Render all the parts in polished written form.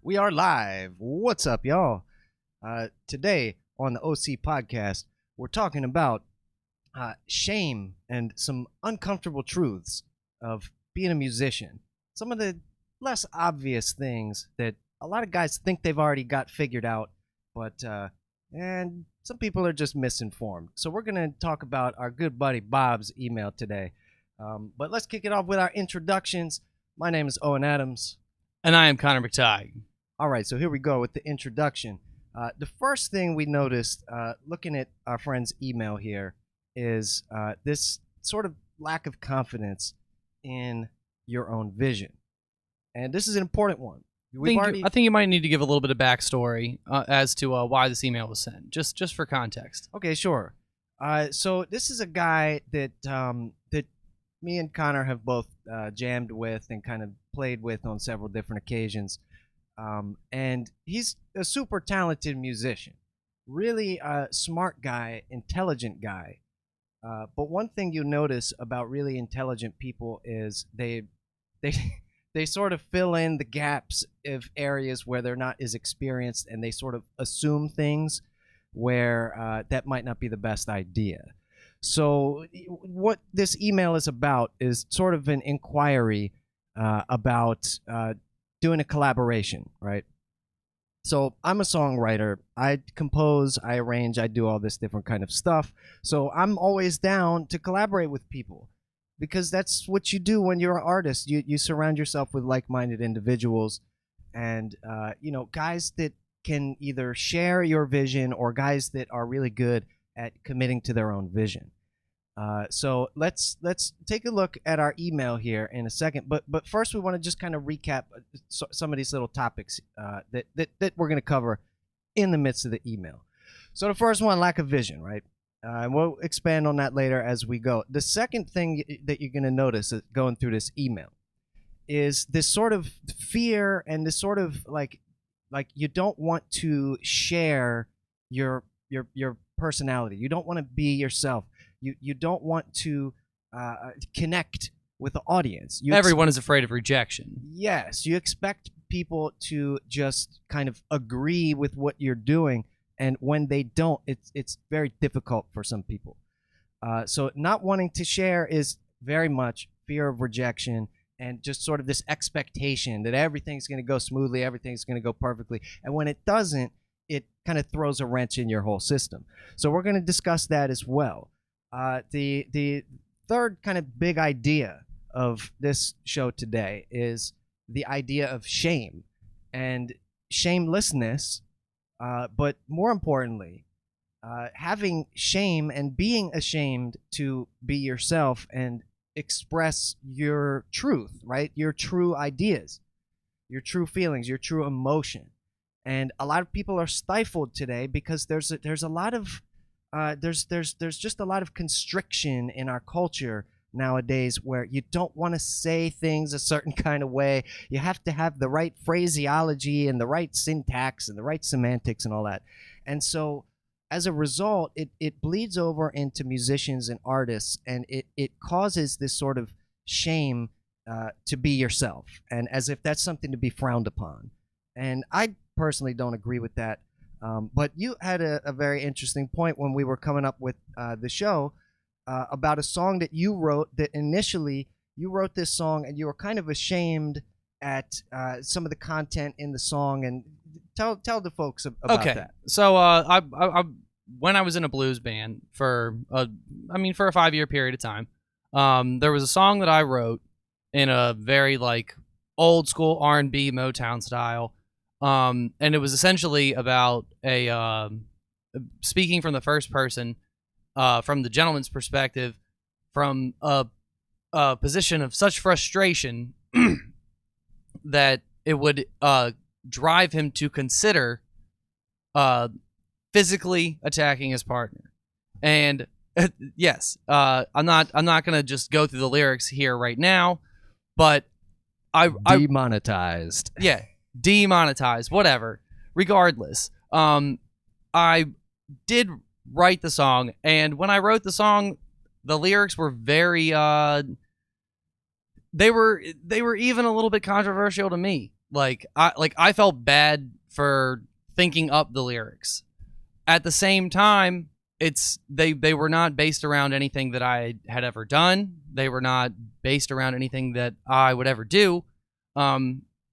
We are live. What's up, y'all? Today on the OC podcast, we're talking about shame and some uncomfortable truths of being a musician. Some of the less obvious things that a lot of guys think they've already got figured out, but and some people are just misinformed. So we're going to talk about our good buddy Bob's email today. But let's kick it off with our introductions. My name is Owen Adams. And I am Connor McTighe. All right, so here we go with the introduction. The first thing we noticed looking at our friend's email here is this sort of lack of confidence in your own vision. And this is an important one. I think you might need to give a little bit of backstory as to why this email was sent, just for context. Okay, sure. So this is a guy that that me and Connor have both jammed with and kind of played with on several different occasions. And he's a super talented musician, really smart guy, intelligent guy. But one thing you notice about really intelligent people is they sort of fill in the gaps of areas where they're not as experienced, and they sort of assume things where that might not be the best idea. So what this email is about is sort of an inquiry about doing a collaboration, right? So I'm a songwriter. I compose, I arrange, I do all this different kind of stuff. So I'm always down to collaborate with people because that's what you do when you're an artist. You surround yourself with like-minded individuals and, guys that can either share your vision or guys that are really good at committing to their own vision. So let's take a look at our email here in a second. But first, we want to just kind of recap some of these little topics that we're going to cover in the midst of the email. So the first one, lack of vision, right? And we'll expand on that later as we go. The second thing that you're going to notice going through this email is this sort of fear and this sort of like you don't want to share your personality. You don't want to be yourself. You don't want to connect with the audience. Everyone is afraid of rejection. Yes, you expect people to just kind of agree with what you're doing, and when they don't, it's very difficult for some people. So not wanting to share is very much fear of rejection and just sort of this expectation that everything's going to go smoothly, everything's going to go perfectly, and when it doesn't, it kind of throws a wrench in your whole system. So we're going to discuss that as well. The third kind of big idea of this show today is the idea of shame and shamelessness, but more importantly, having shame and being ashamed to be yourself and express your truth, right? Your true ideas, your true feelings, your true emotion. And a lot of people are stifled today because there's a lot of there's just a lot of constriction in our culture nowadays where you don't want to say things a certain kind of way. You have to have the right phraseology and the right syntax and the right semantics and all that. And so as a result, it bleeds over into musicians and artists, and it causes this sort of shame to be yourself, and as if that's something to be frowned upon. And I personally don't agree with that. But you had a very interesting point when we were coming up with the show about a song that you wrote that initially you wrote this song and you were kind of ashamed at some of the content in the song. And tell the folks about that. So I when I was in a blues band for a 5-year period of time, there was a song that I wrote in a very like old school R&B Motown style. And it was essentially about a speaking from the first person, from the gentleman's perspective, from a position of such frustration that it would drive him to consider uh, physically attacking his partner. And yes, I'm not gonna just go through the lyrics here right now, but I Demonetized. yeah, demonetized, whatever. Regardless, I did write the song, and when I wrote the song, the lyrics were very they were even a little bit controversial to me. I felt bad for thinking up the lyrics. At the same time, they were not based around anything that I had ever done. They were not based around anything that I would ever do.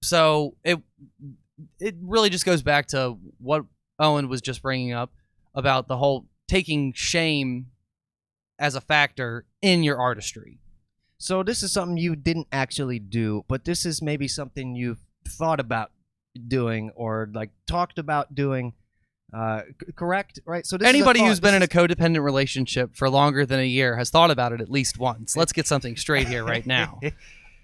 So it really just goes back to what Owen was just bringing up about the whole taking shame as a factor in your artistry. So this is something you didn't actually do, but this is maybe something you've thought about doing or like talked about doing. Correct, right? So this Anybody is who's been in a codependent relationship for longer than a year has thought about it at least once. Let's get something straight here right now.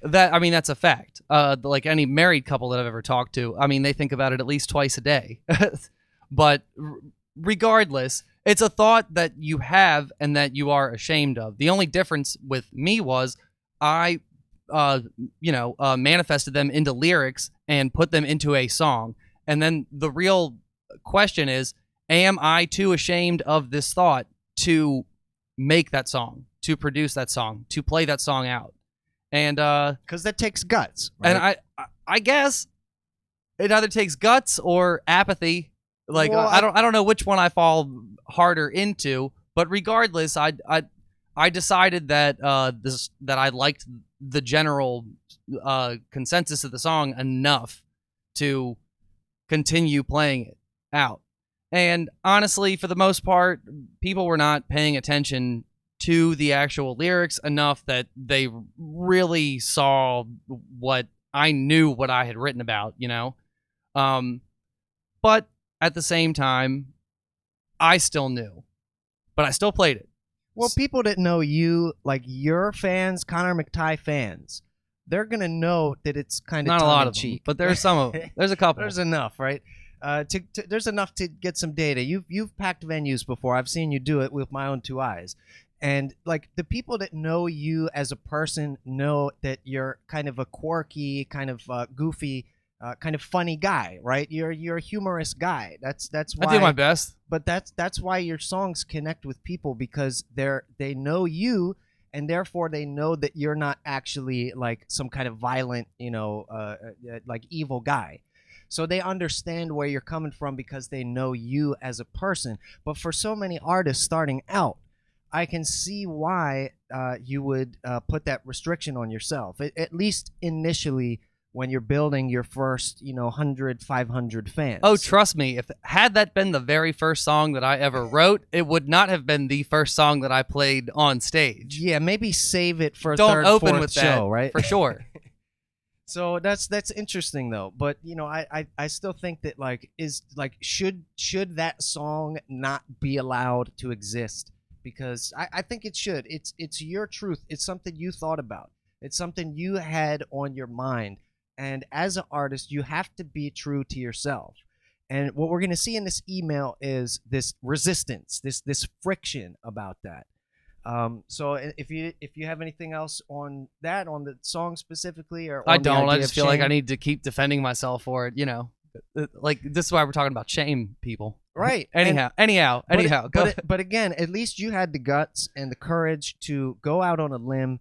That's a fact. Like any married couple that I've ever talked to, I mean, they think about it at least twice a day. But regardless, it's a thought that you have and that you are ashamed of. The only difference with me was I, manifested them into lyrics and put them into a song. And then the real question is, am I too ashamed of this thought to make that song, to produce that song, to play that song out? And because that takes guts, right? And I guess it either takes guts or apathy. Like, well, I don't know which one I fall harder into, but regardless, I decided that that I liked the general consensus of the song enough to continue playing it out. And honestly, for the most part, people were not paying attention to the actual lyrics enough that they really saw what I knew what I had written about, you know? But at the same time, I still knew, but I still played it. Well, people that know you, like your fans, Connor McTighe fans, they're gonna know that it's kind of not a lot of them, but there's some of them. There's a couple. There's enough, right? There's enough to get some data. You've packed venues before. I've seen you do it with my own two eyes. And like the people that know you as a person know that you're kind of a quirky, kind of goofy, kind of funny guy, right? You're a humorous guy. That's why I do my best. But that's why your songs connect with people, because they know you, and therefore they know that you're not actually like some kind of violent, like evil guy. So they understand where you're coming from because they know you as a person. But for so many artists starting out, I can see why you would put that restriction on yourself, at least initially when you're building your first, 100, 500 fans. Oh, trust me, if had that been the very first song that I ever wrote, it would not have been the first song that I played on stage. Yeah, maybe save it for a Don't third, open fourth with show, that, right? For sure. So that's interesting though. But I still think that should that song not be allowed to exist? Because I think it should. It's your truth. It's something you thought about. It's something you had on your mind. And as an artist, you have to be true to yourself. And what we're going to see in this email is this resistance, this friction about that. So if you have anything else on that, on the song specifically, or I don't. I just feel like I need to keep defending myself for it. Like this is why we're talking about shame, people. Right. Anyhow. But again, at least you had the guts and the courage to go out on a limb,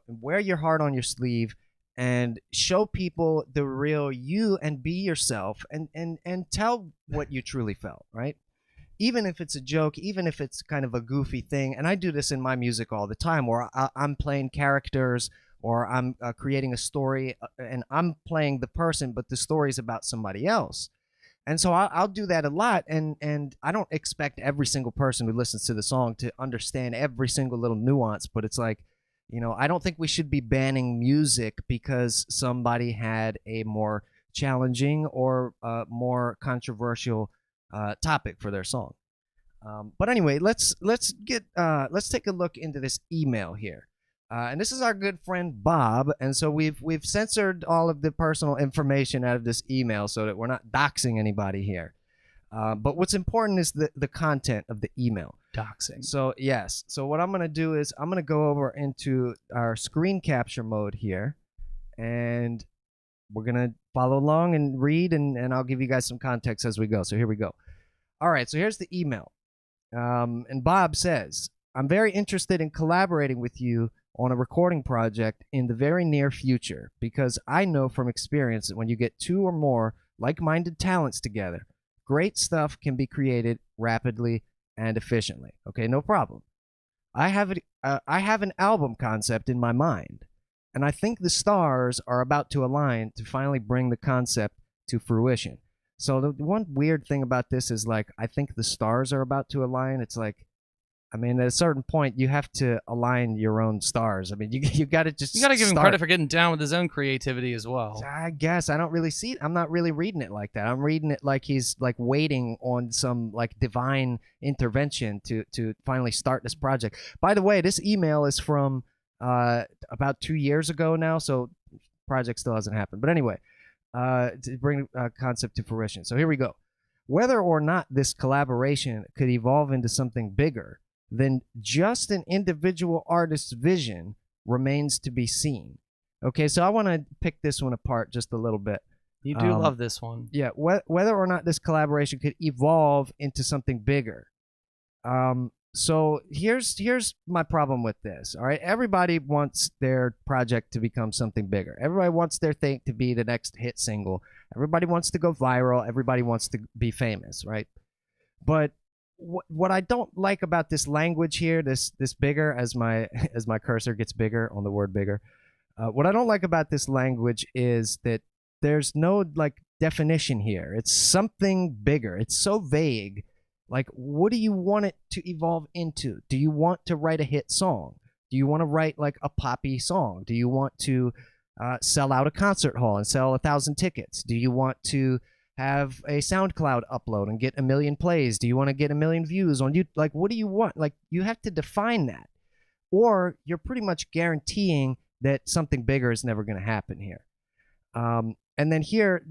wear your heart on your sleeve, and show people the real you, and be yourself, and tell what you truly felt, right? Even if it's a joke, even if it's kind of a goofy thing. And I do this in my music all the time, where I'm playing characters, or I'm creating a story, and I'm playing the person, but the story's about somebody else. And so I'll do that a lot, and I don't expect every single person who listens to the song to understand every single little nuance, but it's like, I don't think we should be banning music because somebody had a more challenging or more controversial topic for their song. But anyway, let's take a look into this email here. And this is our good friend Bob, and so we've censored all of the personal information out of this email so that we're not doxing anybody here. But what's important is the content of the email. Doxing. So yes. So what I'm gonna do is I'm gonna go over into our screen capture mode here, and we're gonna follow along and read, and I'll give you guys some context as we go. So here we go. All right. So here's the email. And Bob says, "I'm very interested in collaborating with you on a recording project in the very near future because I know from experience that when you get two or more like-minded talents together, great stuff can be created rapidly and efficiently." Okay, no problem. I have an album concept in my mind, and I think the stars are about to align to finally bring the concept to fruition. So the one weird thing about this is like I think the stars are about to align. It's like, I mean, at a certain point, you have to align your own stars. I mean, you got to just You got to give him start. credit for getting down with his own creativity as well. I guess I don't really see it. I'm not really reading it like that. I'm reading it like he's like waiting on some like divine intervention to finally start this project. By the way, this email is from about 2 years ago now, so project still hasn't happened. But anyway, to bring a concept to fruition. So here we go. Whether or not this collaboration could evolve into something bigger than just an individual artist's vision remains to be seen. Okay, so I want to pick this one apart just a little bit. You do love this one. Yeah, whether or not this collaboration could evolve into something bigger. So here's my problem with this. All right, everybody wants their project to become something bigger. Everybody wants their thing to be the next hit single. Everybody wants to go viral. Everybody wants to be famous, right? But what I don't like about this language here, this bigger, as my cursor gets bigger on the word bigger, what I don't like about this language is that there's no like definition here. It's something bigger. It's so vague. Like, what do you want it to evolve into? Do you want to write a hit song? Do you want to write like a poppy song? Do you want to sell out a concert hall and sell 1,000 tickets? Do you want to have a SoundCloud upload and get 1 million plays? Do you want to get 1 million views on you? Like, what do you want? Like, you have to define that, or you're pretty much guaranteeing that something bigger is never going to happen here. And then here,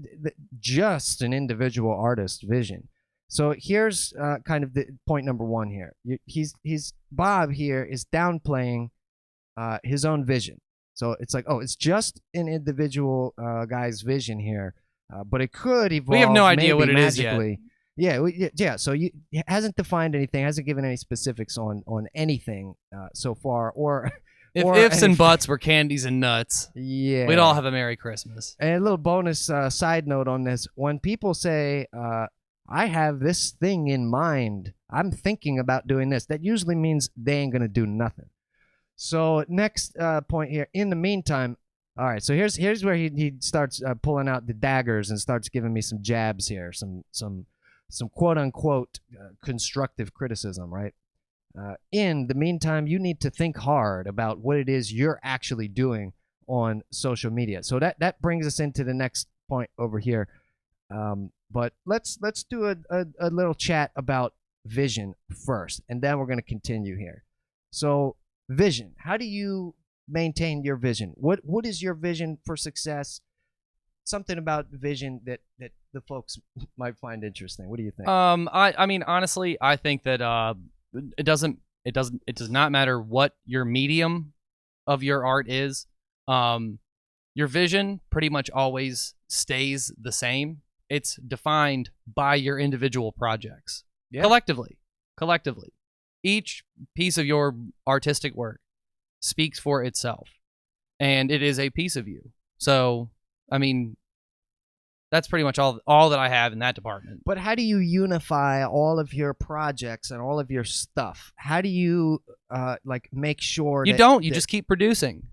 just an individual artist vision. So here's kind of the point number one here. He's Bob here is downplaying his own vision. So it's like, oh, it's just an individual guy's vision here. But it could evolve. We have no idea what it magically. is yet. Yeah. So he hasn't defined anything, hasn't given any specifics on anything so far. Or if or ifs and buts were candies and nuts, yeah, we'd all have a Merry Christmas. And a little bonus side note on this: when people say, "I have this thing in mind, I'm thinking about doing this," that usually means they ain't gonna do nothing. So next point here. In the meantime. All right, so here's where he starts pulling out the daggers and starts giving me some jabs here, some quote unquote constructive criticism, right? In the meantime, you need to think hard about what it is you're actually doing on social media. So that brings us into the next point over here. But let's do a little chat about vision first, and then we're going to continue here. So vision, how do you maintain your vision? What is your vision for success? Something about vision that the folks might find interesting. What do you think? I mean, honestly, I think that it does not matter what your medium of your art is. Your vision pretty much always stays the same. It's defined by your individual projects. Yeah. Collectively, each piece of your artistic work speaks for itself, and it is a piece of you. So, I mean, that's pretty much all that I have in that department. But how do you unify all of your projects and all of your stuff? How do you like make sure you don't? You just keep producing.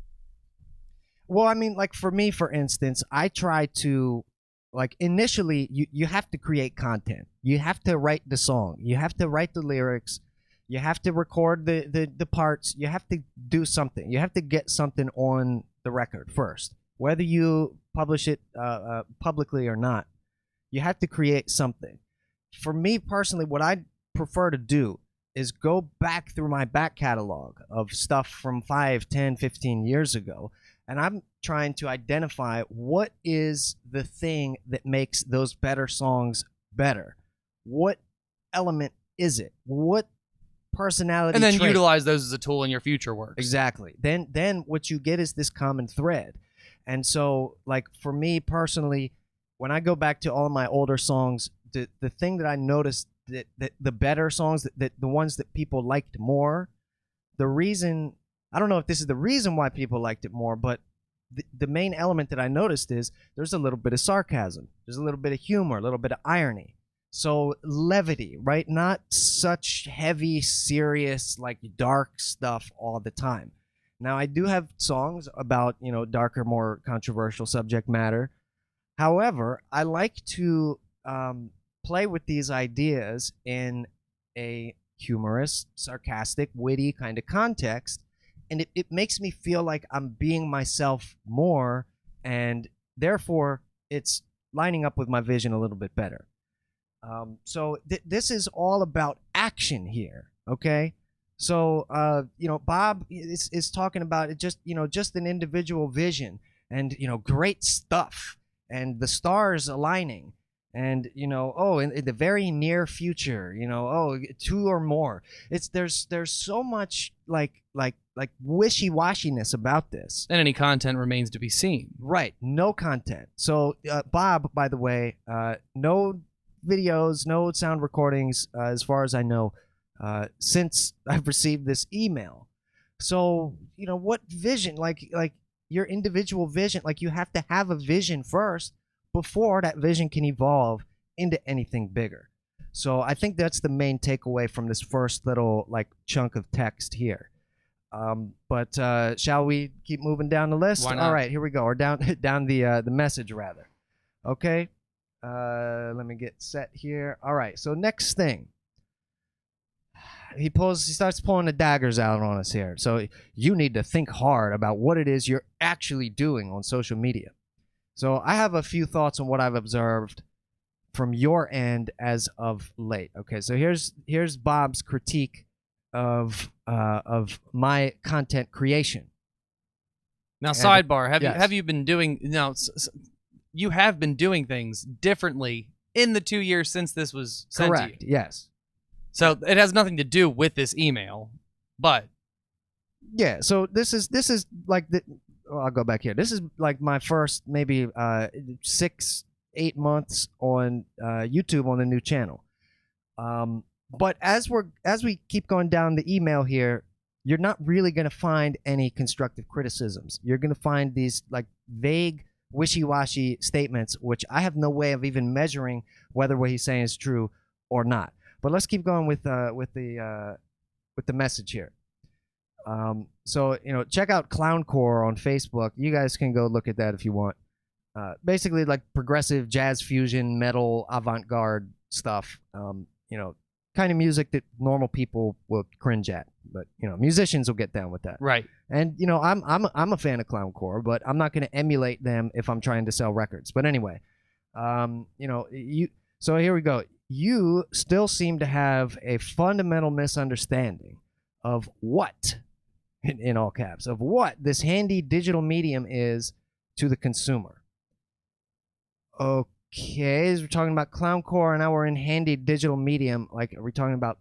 Well, I mean, like for me, for instance, I try to like initially you have to create content. You have to write the song. You have to write the lyrics. You have to record the parts. You have to do something. You have to get something on the record first. Whether you publish it publicly or not, you have to create something. For me personally, what I prefer to do is go back through my back catalog of stuff from 5, 10, 15 years ago, and I'm trying to identify what is the thing that makes those better songs better. What element is it? What personality And then trait? utilize those as a tool in your future works. Exactly. Then what you get is this common thread. And so, like, for me personally, when I go back to all of my older songs, the thing that I noticed that the better songs, that the ones that people liked more, the reason, I don't know if this is the reason why people liked it more, but the main element that I noticed is there's a little bit of sarcasm. There's a little bit of humor, a little bit of irony. So levity, right? Not such heavy, serious, like dark stuff all the time. Now, I do have songs about, darker, more controversial subject matter. However, I like to play with these ideas in a humorous, sarcastic, witty kind of context. And it makes me feel like I'm being myself more, and therefore it's lining up with my vision a little bit better. So this is all about action here, okay? So, Bob is talking about it just an individual vision and, great stuff and the stars aligning and, in the very near future, 2 or more. There's so much like wishy-washiness about this. And any content remains to be seen. Right. No content. So, Bob, by the way, no videos, no sound recordings, as far as I know, since I've received this email. So, what vision, like your individual vision, like you have to have a vision first before that vision can evolve into anything bigger. So I think that's the main takeaway from this first little like chunk of text here. But shall we keep moving down the list? Why not? All right, here we go. Or down the message rather. Okay. Let me get set here. All right. So next thing. He starts pulling the daggers out on us here. So you need to think hard about what it is you're actually doing on social media. So I have a few thoughts on what I've observed from your end as of late. Okay, so here's Bob's critique of my content creation. Now, sidebar: yes. have you been doing? No, you have been doing things differently in the 2 years since this was sent Correct. to you. Yes. So it has nothing to do with this email, but yeah. So this is like I'll go back here. This is like my first maybe 6-8 months on YouTube on the new channel. But as we keep going down the email here, you're not really going to find any constructive criticisms. You're going to find these like vague, wishy-washy statements, which I have no way of even measuring whether what he's saying is true or not. But let's keep going with the message here. So check out Clowncore on Facebook. You guys can go look at that if you want. Basically, like progressive jazz fusion, metal, avant-garde stuff. Kind of music that normal people will cringe at, but musicians will get down with that. right. And I'm a fan of Clowncore, but I'm not going to emulate them if I'm trying to sell records. But anyway, so here we go. You still seem to have a fundamental misunderstanding of what, in all caps, of what this handy digital medium is to the consumer. Okay, as we're talking about Clowncore, and now we're in handy digital medium. Like, are we talking about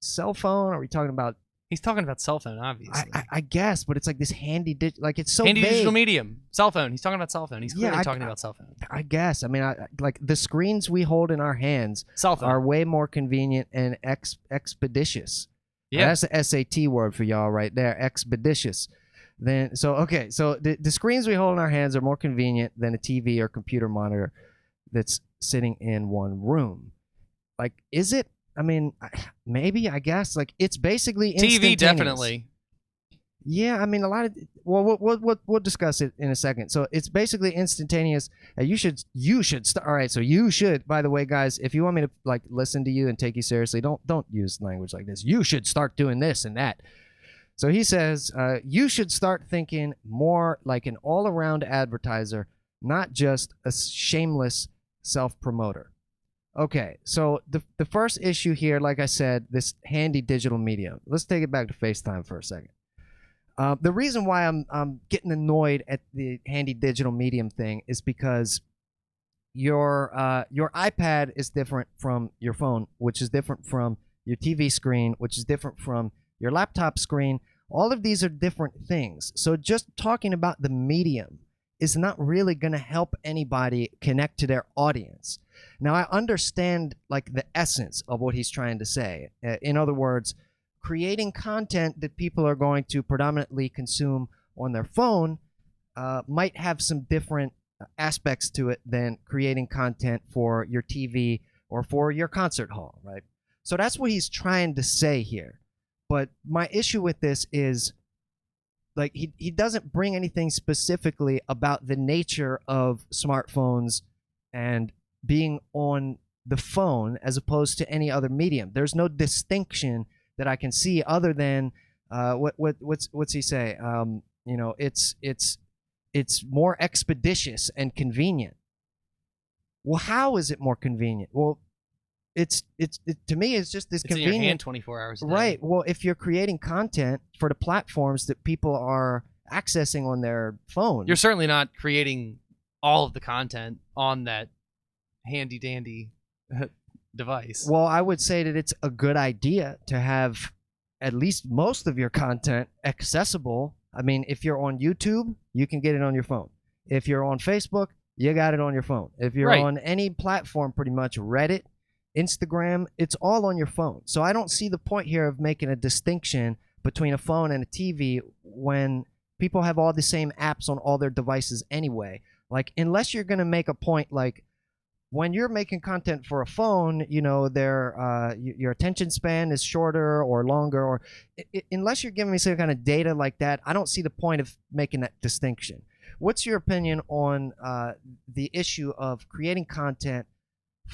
cell phone? Are we talking about? He's talking about cell phone, obviously. I guess, but it's like this handy like it's so handy vague. digital medium, cell phone. He's talking about cell phone. He's clearly Yeah, talking about cell phone. I guess. I mean, like the screens we hold in our hands Cell phone. are way more convenient and expeditious. Yeah. That's the SAT word for y'all right there, expeditious. So the screens we hold in our hands are more convenient than a TV or computer monitor that's sitting in one room. Like, is it? I mean, maybe, I guess. Like, it's basically instantaneous. TV, definitely. Yeah, I mean, a lot of. Well, we'll discuss it in a second. So it's basically instantaneous. You should start. All right, so you should. By the way, guys, if you want me to like listen to you and take you seriously, don't use language like this. You should start doing this and that. So he says you should start thinking more like an all-around advertiser, not just a shameless self-promoter. Okay, so the first issue here, like I said, this handy digital medium. Let's take it back to FaceTime for a second. The reason why I'm getting annoyed at the handy digital medium thing is because your iPad is different from your phone, which is different from your TV screen, which is different from your laptop screen. All of these are different things. So just talking about the medium is not really going to help anybody connect to their audience. Now, I understand like the essence of what he's trying to say. In other words, creating content that people are going to predominantly consume on their phone might have some different aspects to it than creating content for your TV or for your concert hall, right? So that's what he's trying to say here. But my issue with this is like he doesn't bring anything specifically about the nature of smartphones and being on the phone as opposed to any other medium. There's no distinction that I can see other than what's he say? You know, it's more expeditious and convenient. Well, how is it more convenient? Well, it's to me it's just this It's in convenient. your hand 24 hours a day. Right. Well, if you're creating content for the platforms that people are accessing on their phone, You're certainly not creating all of the content on that handy dandy device. well, I would say that it's a good idea to have at least most of your content accessible. I mean, if you're on YouTube, you can get it on your phone. If you're on Facebook, you got it on your phone. If you're Right. on any platform, pretty much Reddit, Instagram, it's all on your phone. So I don't see the point here of making a distinction between a phone and a TV when people have all the same apps on all their devices anyway. Like, unless you're going to make a point like, when you're making content for a phone, you know, your attention span is shorter or longer, or unless you're giving me some kind of data like that, I don't see the point of making that distinction. What's your opinion on the issue of creating content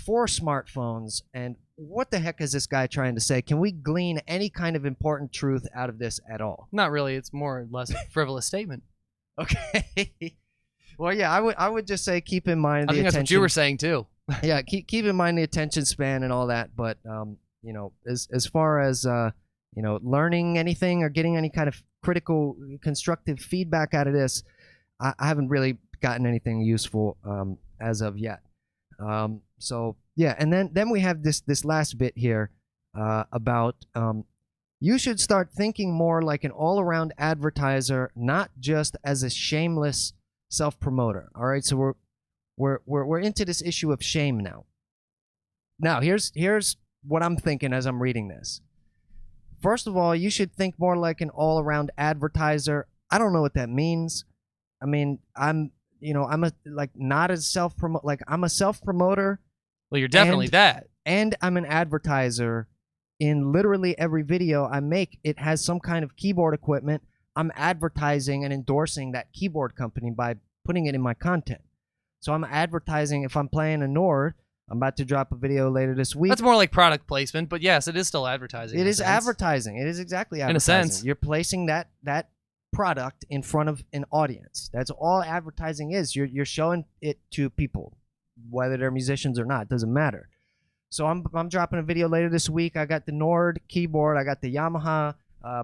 for smartphones, and what the heck is this guy trying to say? Can we glean any kind of important truth out of this at all? Not really. It's more or less a frivolous statement. Okay. Well, yeah, I would just say keep in mind I the think that's attention. what you were saying too. Yeah, keep in mind the attention span and all that. But you know, as far as you know, learning anything or getting any kind of critical, constructive feedback out of this, I haven't really gotten anything useful as of yet. So yeah, and then we have this last bit here about you should start thinking more like an all-around advertiser, not just as a shameless self-promoter. All right, so we're into this issue of shame now. Now here's what I'm thinking as I'm reading this. First of all, you should think more like an all-around advertiser. I don't know what that means. I mean, I'm a like not a self-promote, like I'm a self-promoter. Well, you're definitely that. And I'm an advertiser. In literally every video I make, it has some kind of keyboard equipment. I'm advertising and endorsing that keyboard company by putting it in my content. So I'm advertising. If I'm playing a Nord, I'm about to drop a video later this week. That's more like product placement, but yes, it is still advertising. It is advertising. It is exactly advertising. In a sense. You're placing that product in front of an audience. That's all advertising is. You're showing it to people, whether they're musicians or not. It doesn't matter. So I'm dropping a video later this week. I got the Nord keyboard. I got the Yamaha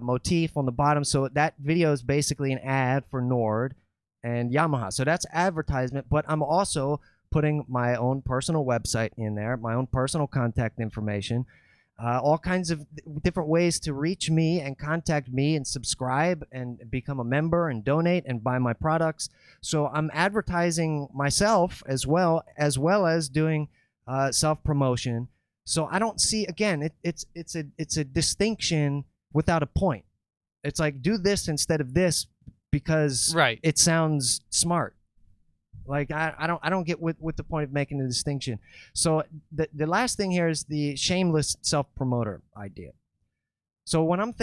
motif on the bottom. So that video is basically an ad for Nord and Yamaha. So that's advertisement, but I'm also putting my own personal website in there, my own personal contact information, all kinds of different ways to reach me and contact me and subscribe and become a member and donate and buy my products. So I'm advertising myself as well as doing self-promotion. So I don't see, again, it's a distinction without a point. It's like, do this instead of this because Right. it sounds smart. Like I don't get what the point of making the distinction. So the last thing here is the shameless self-promoter idea. So when I'm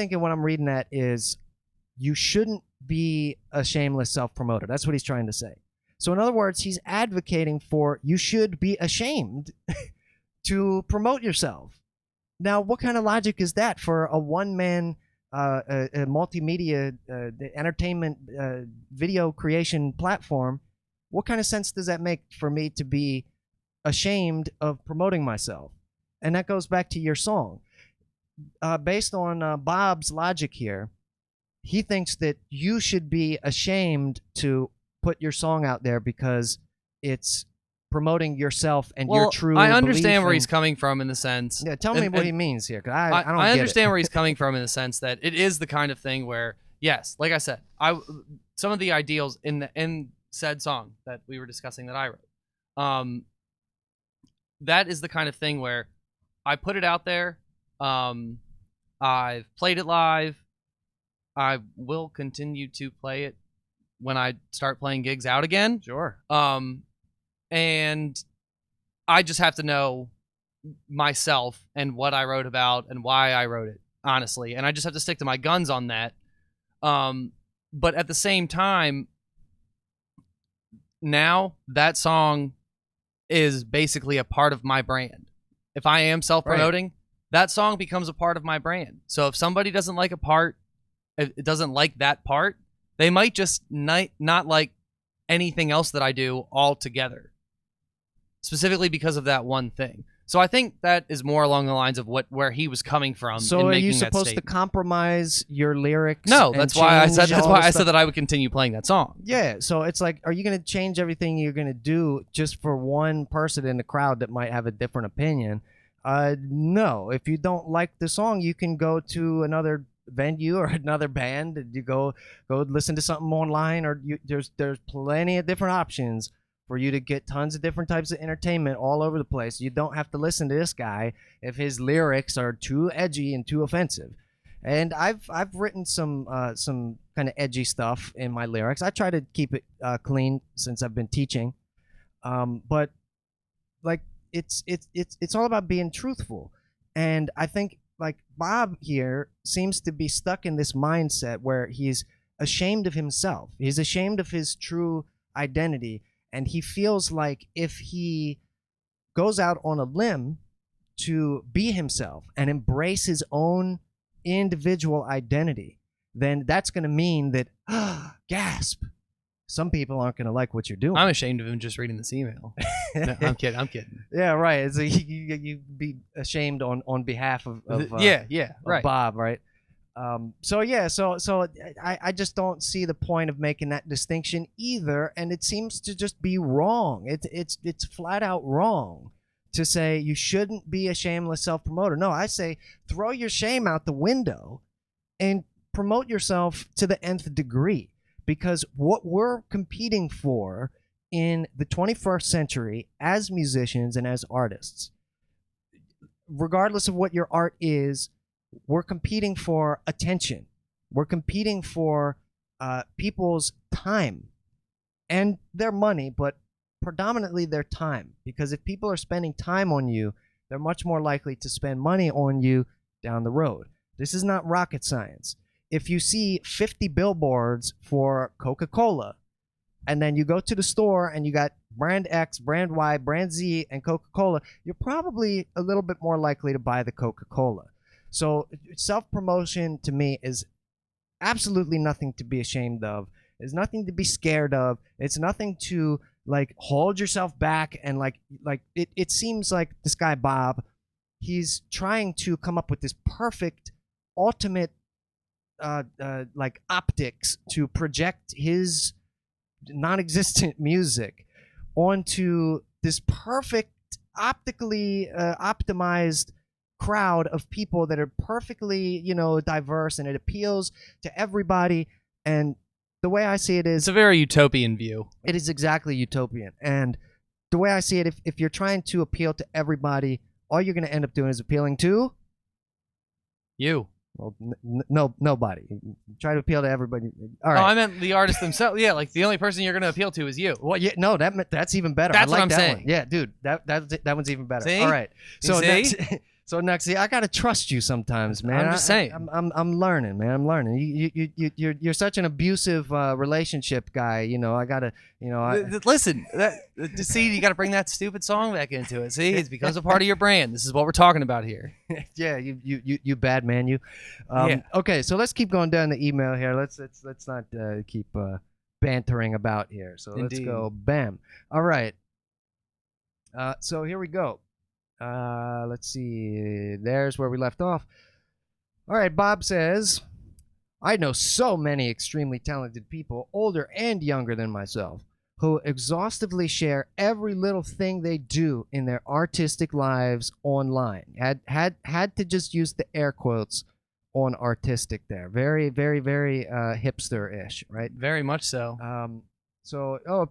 reading that is you shouldn't be a shameless self-promoter. That's what he's trying to say. So in other words, he's advocating for you should be ashamed to promote yourself. Now, what kind of logic is that for a one-man a multimedia entertainment video creation platform? What kind of sense does that make for me to be ashamed of promoting myself. And that goes back to your song. Based on Bob's logic here, he thinks that you should be ashamed to put your song out there because it's promoting yourself and your true I understand belief where in... he's coming from in the sense. Yeah, tell me what he means here, because I don't get I understand it. where he's coming from in the sense that it is the kind of thing where, yes, like I said, some of the ideals in said song that we were discussing that I wrote, that is the kind of thing where I put it out there. I've played it live. I will continue to play it when I start playing gigs out again. Sure. And I just have to know myself and what I wrote about and why I wrote it, honestly. And I just have to stick to my guns on that. But at the same time, now that song is basically a part of my brand. If I am self-promoting, that song becomes a part of my brand. So if somebody doesn't like a part, it doesn't like that part, they might just not like anything else that I do altogether, specifically because of that one thing. So I think that is more along the lines of where he was coming from. So are you supposed to compromise your lyrics? No, that's why I said that I would continue playing that song. Yeah, so it's like, are you going to change everything you're going to do just for one person in the crowd that might have a different opinion? No. If you don't like the song, you can go to another venue or another band. You go listen to something online, or there's plenty of different options for you to get tons of different types of entertainment all over the place. You don't have to listen to this guy if his lyrics are too edgy and too offensive. And I've written some kind of edgy stuff in my lyrics. I try to keep it clean since I've been teaching, but like it's all about being truthful. And I think like Bob here seems to be stuck in this mindset where he's ashamed of himself. He's ashamed of his true identity. And he feels like if he goes out on a limb to be himself and embrace his own individual identity, then that's going to mean that, gasp, some people aren't going to like what you're doing. I'm ashamed of him just reading this email. No, I'm kidding. Yeah, right. It's like you be ashamed on behalf of right. Bob, right? So I just don't see the point of making that distinction either, and it seems to just be wrong. It's flat out wrong to say you shouldn't be a shameless self-promoter. No, I say throw your shame out the window and promote yourself to the nth degree, because what we're competing for in the 21st century as musicians and as artists, regardless of what your art is, we're competing for attention. We're competing for people's time and their money, but predominantly their time. Because if people are spending time on you, they're much more likely to spend money on you down the road. This is not rocket science. If you see 50 billboards for Coca-Cola, and then you go to the store and you got brand X, brand Y, brand Z, and Coca-Cola, you're probably a little bit more likely to buy the Coca-Cola. So self-promotion to me is absolutely nothing to be ashamed of. It's nothing to be scared of. It's nothing to like hold yourself back and like it seems like this guy Bob, he's trying to come up with this perfect ultimate like optics to project his non-existent music onto this perfect optically optimized crowd of people that are perfectly, diverse, and it appeals to everybody. And the way I see it is, it's a very utopian view. It is exactly utopian. And the way I see it, if you're trying to appeal to everybody, all you're going to end up doing is appealing to you. Well, nobody. Try to appeal to everybody. All right. Oh, I meant the artists themselves. Yeah, like the only person you're going to appeal to is you. Well, yeah, no, that's even better. That's I like what I'm that saying. One. Yeah, dude, that one's even better. See? All right. So see? Next, I gotta trust you sometimes, man. I'm just saying. I'm learning, man. I'm learning. You're such an abusive relationship guy. I gotta, Listen, see, you got to bring that stupid song back into it. See, it becomes a part of your brand. This is what we're talking about here. Yeah, you bad man, you. Yeah. Okay, so let's keep going down the email here. Let's not keep bantering about here. So Indeed. Let's go. Bam. All right. So here we go. Let's see. There's where we left off. All right, Bob says, I know so many extremely talented people, older and younger than myself, who exhaustively share every little thing they do in their artistic lives online. Had to just use the air quotes on artistic there. Very, very, very hipster-ish, right? Very much so.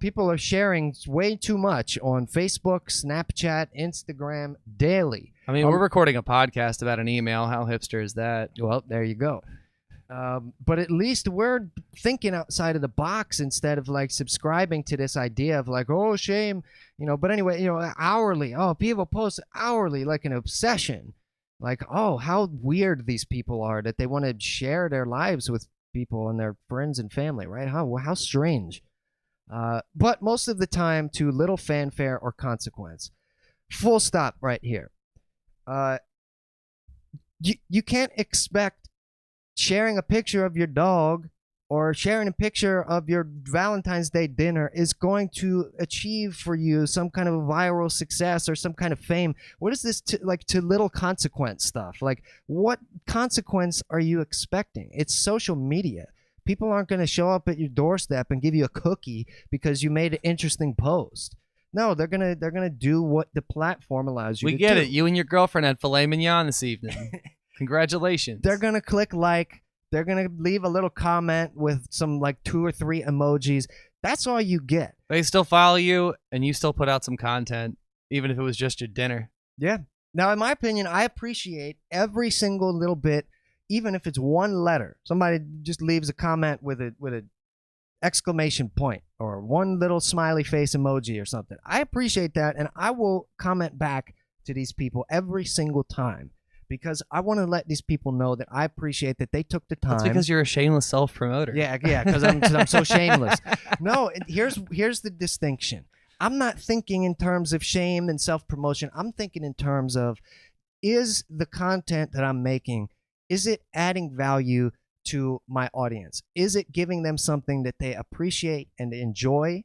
People are sharing way too much on Facebook, Snapchat, Instagram daily. I mean, we're recording a podcast about an email. How hipster is that? Well, there you go. But at least we're thinking outside of the box instead of like subscribing to this idea of like, oh, shame, But anyway, hourly. Oh, people post hourly like an obsession. Like, oh, how weird these people are that they want to share their lives with people and their friends and family, right? How strange. But most of the time to little fanfare or consequence. Full stop right here. You can't expect sharing a picture of your dog or sharing a picture of your Valentine's Day dinner is going to achieve for you some kind of a viral success or some kind of fame. What is this to little consequence stuff? Like, what consequence are you expecting? It's social media. People aren't going to show up at your doorstep and give you a cookie because you made an interesting post. No, they're gonna do what the platform allows you to do. We get it. You and your girlfriend had filet mignon this evening. Congratulations. They're gonna click like. They're gonna leave a little comment with some like 2 or 3 emojis. That's all you get. They still follow you, and you still put out some content, even if it was just your dinner. Yeah. Now, in my opinion, I appreciate every single little bit. Even if it's one letter, somebody just leaves a comment with a exclamation point or one little smiley face emoji or something. I appreciate that, and I will comment back to these people every single time because I want to let these people know that I appreciate that they took the time. That's because you're a shameless self-promoter. Yeah, because I'm so shameless. No, here's the distinction. I'm not thinking in terms of shame and self-promotion. I'm thinking in terms of, is the content that I'm making, is it adding value to my audience? Is it giving them something that they appreciate and enjoy?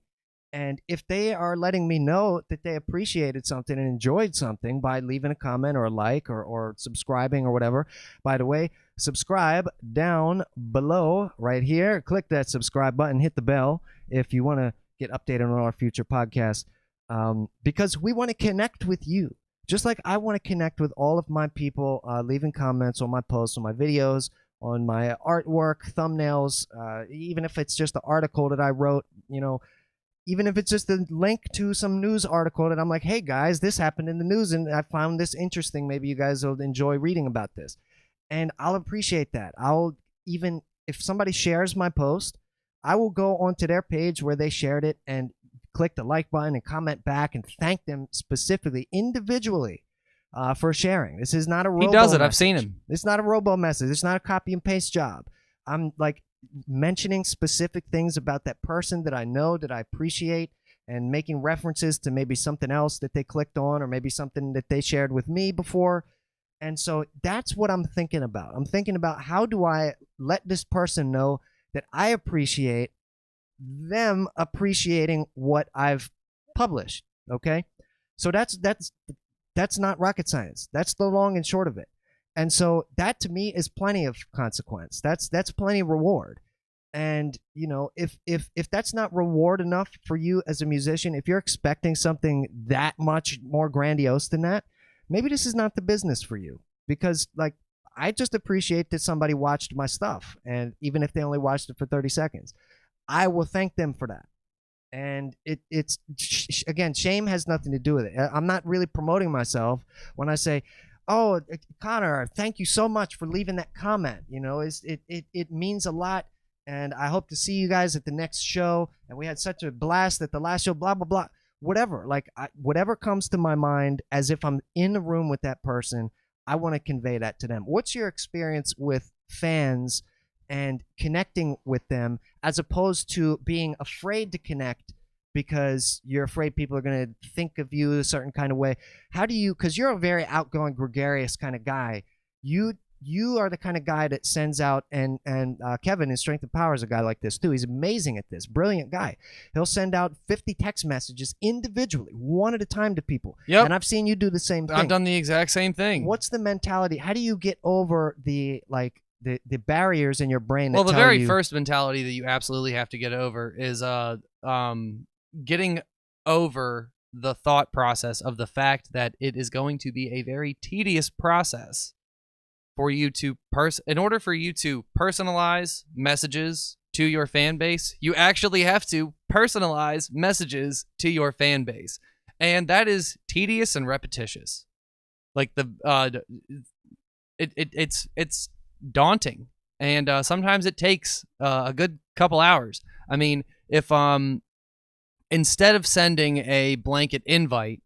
And if they are letting me know that they appreciated something and enjoyed something by leaving a comment or a like or subscribing or whatever, by the way, subscribe down below right here. Click that subscribe button, hit the bell if you want to get updated on our future podcasts, because we want to connect with you. Just like I want to connect with all of my people leaving comments on my posts, on my videos, on my artwork, thumbnails, even if it's just an article that I wrote, even if it's just a link to some news article that I'm like, hey guys, this happened in the news and I found this interesting. Maybe you guys will enjoy reading about this. And I'll appreciate that. Even if somebody shares my post, I will go onto their page where they shared it and click the like button and comment back and thank them specifically, individually, for sharing. This is not a robo He does it. message. I've seen him. It's not a robo message. It's not a copy and paste job. I'm like mentioning specific things about that person that I know, that I appreciate, and making references to maybe something else that they clicked on or maybe something that they shared with me before. And so that's what I'm thinking about. I'm thinking about, how do I let this person know that I appreciate them appreciating what I've published. Okay, so that's not rocket science. That's the long and short of it. And so that to me is plenty of consequence. That's plenty of reward. And if that's not reward enough for you as a musician, if you're expecting something that much more grandiose than that, maybe this is not the business for you. Because like, I just appreciate that somebody watched my stuff, and even if they only watched it for 30 seconds, I will thank them for that. And it's again, shame has nothing to do with it. I'm not really promoting myself when I say, oh, Connor, thank you so much for leaving that comment. It means a lot, and I hope to see you guys at the next show. And we had such a blast at the last show, blah, blah, blah. Whatever. Like, whatever comes to my mind as if I'm in the room with that person, I want to convey that to them. What's your experience with fans and connecting with them, as opposed to being afraid to connect because you're afraid people are going to think of you a certain kind of way? How do you, because you're a very outgoing, gregarious kind of guy, you you are the kind of guy that sends out, and Kevin in Strength and Power is a guy like this too. He's amazing at this, brilliant guy. He'll send out 50 text messages individually, one at a time to people. Yep. And I've seen you do the same thing. I've done the exact same thing. What's the mentality? How do you get over the barriers in your brain that well, the tell very you, first mentality that you absolutely have to get over is getting over the thought process of the fact that it is going to be a very tedious process for you to in order for you to personalize messages to your fan base, you actually have to personalize messages to your fan base. And that is tedious and repetitious. Like it's daunting, and sometimes it takes a good couple hours. I mean, if instead of sending a blanket invite,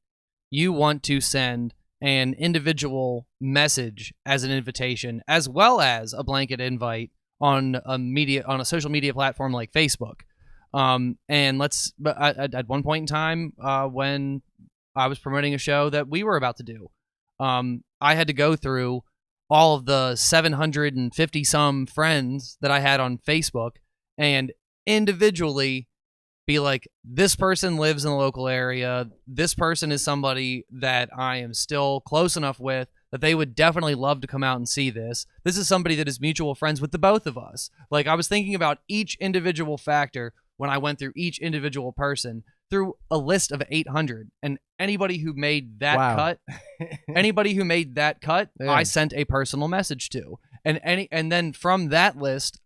you want to send an individual message as an invitation, as well as a blanket invite on a social media platform like Facebook. And at one point in time, when I was promoting a show that we were about to do, I had to go through all of the 750 some friends that I had on Facebook and individually be like, this person lives in the local area. This person is somebody that I am still close enough with that they would definitely love to come out and see this. This is somebody that is mutual friends with the both of us. Like, I was thinking about each individual factor when I went through each individual person through a list of 800, and anybody who made that cut, yeah, I sent a personal message to, and then from that list,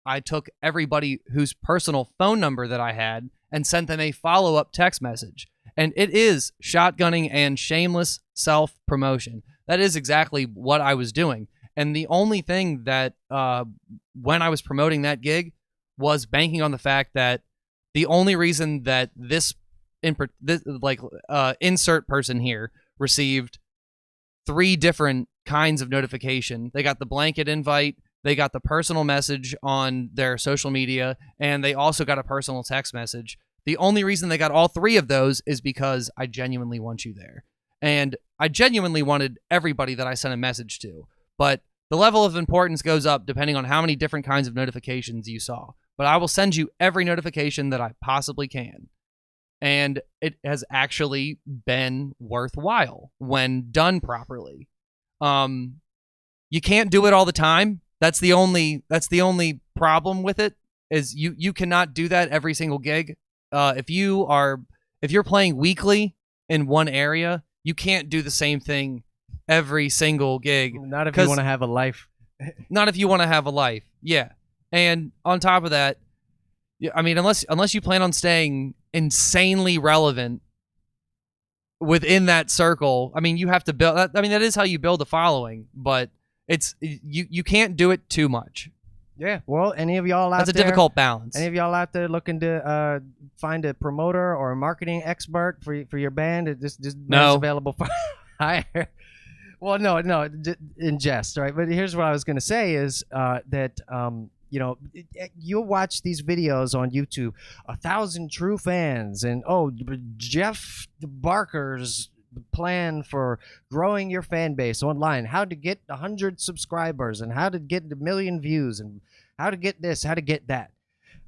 I took everybody whose personal phone number that I had and sent them a follow-up text message. And it is shotgunning and shameless self-promotion. That is exactly what I was doing. And the only thing that when I was promoting that gig was banking on the fact that the only reason that insert person here received 3 different kinds of notification. They got the blanket invite, they got the personal message on their social media, and they also got a personal text message. The only reason they got all 3 of those is because I genuinely want you there. And I genuinely wanted everybody that I sent a message to. But the level of importance goes up depending on how many different kinds of notifications you saw. But I will send you every notification that I possibly can. And it has actually been worthwhile when done properly. You can't do it all the time. That's the only problem with it, is you cannot do that every single gig. If you're playing weekly in one area, you can't do the same thing every single gig. Not if you want to have a life. Not if you want to have a life. Yeah. And on top of that, I mean, unless you plan on staying insanely relevant within that circle, I mean, you have to build. I mean, that is how you build a following, but you can't do it too much. Yeah. Well, any of y'all out there? That's a difficult balance. Any of y'all out there looking to find a promoter or a marketing expert for your band? This no. Is available for hire. Well, no, in jest, right? But here's what I was going to say is that you'll watch these videos on YouTube, 1,000 true fans, and Jeff Barker's plan for growing your fan base online, how to get 100 subscribers, and how to get 1 million views, and how to get this, how to get that.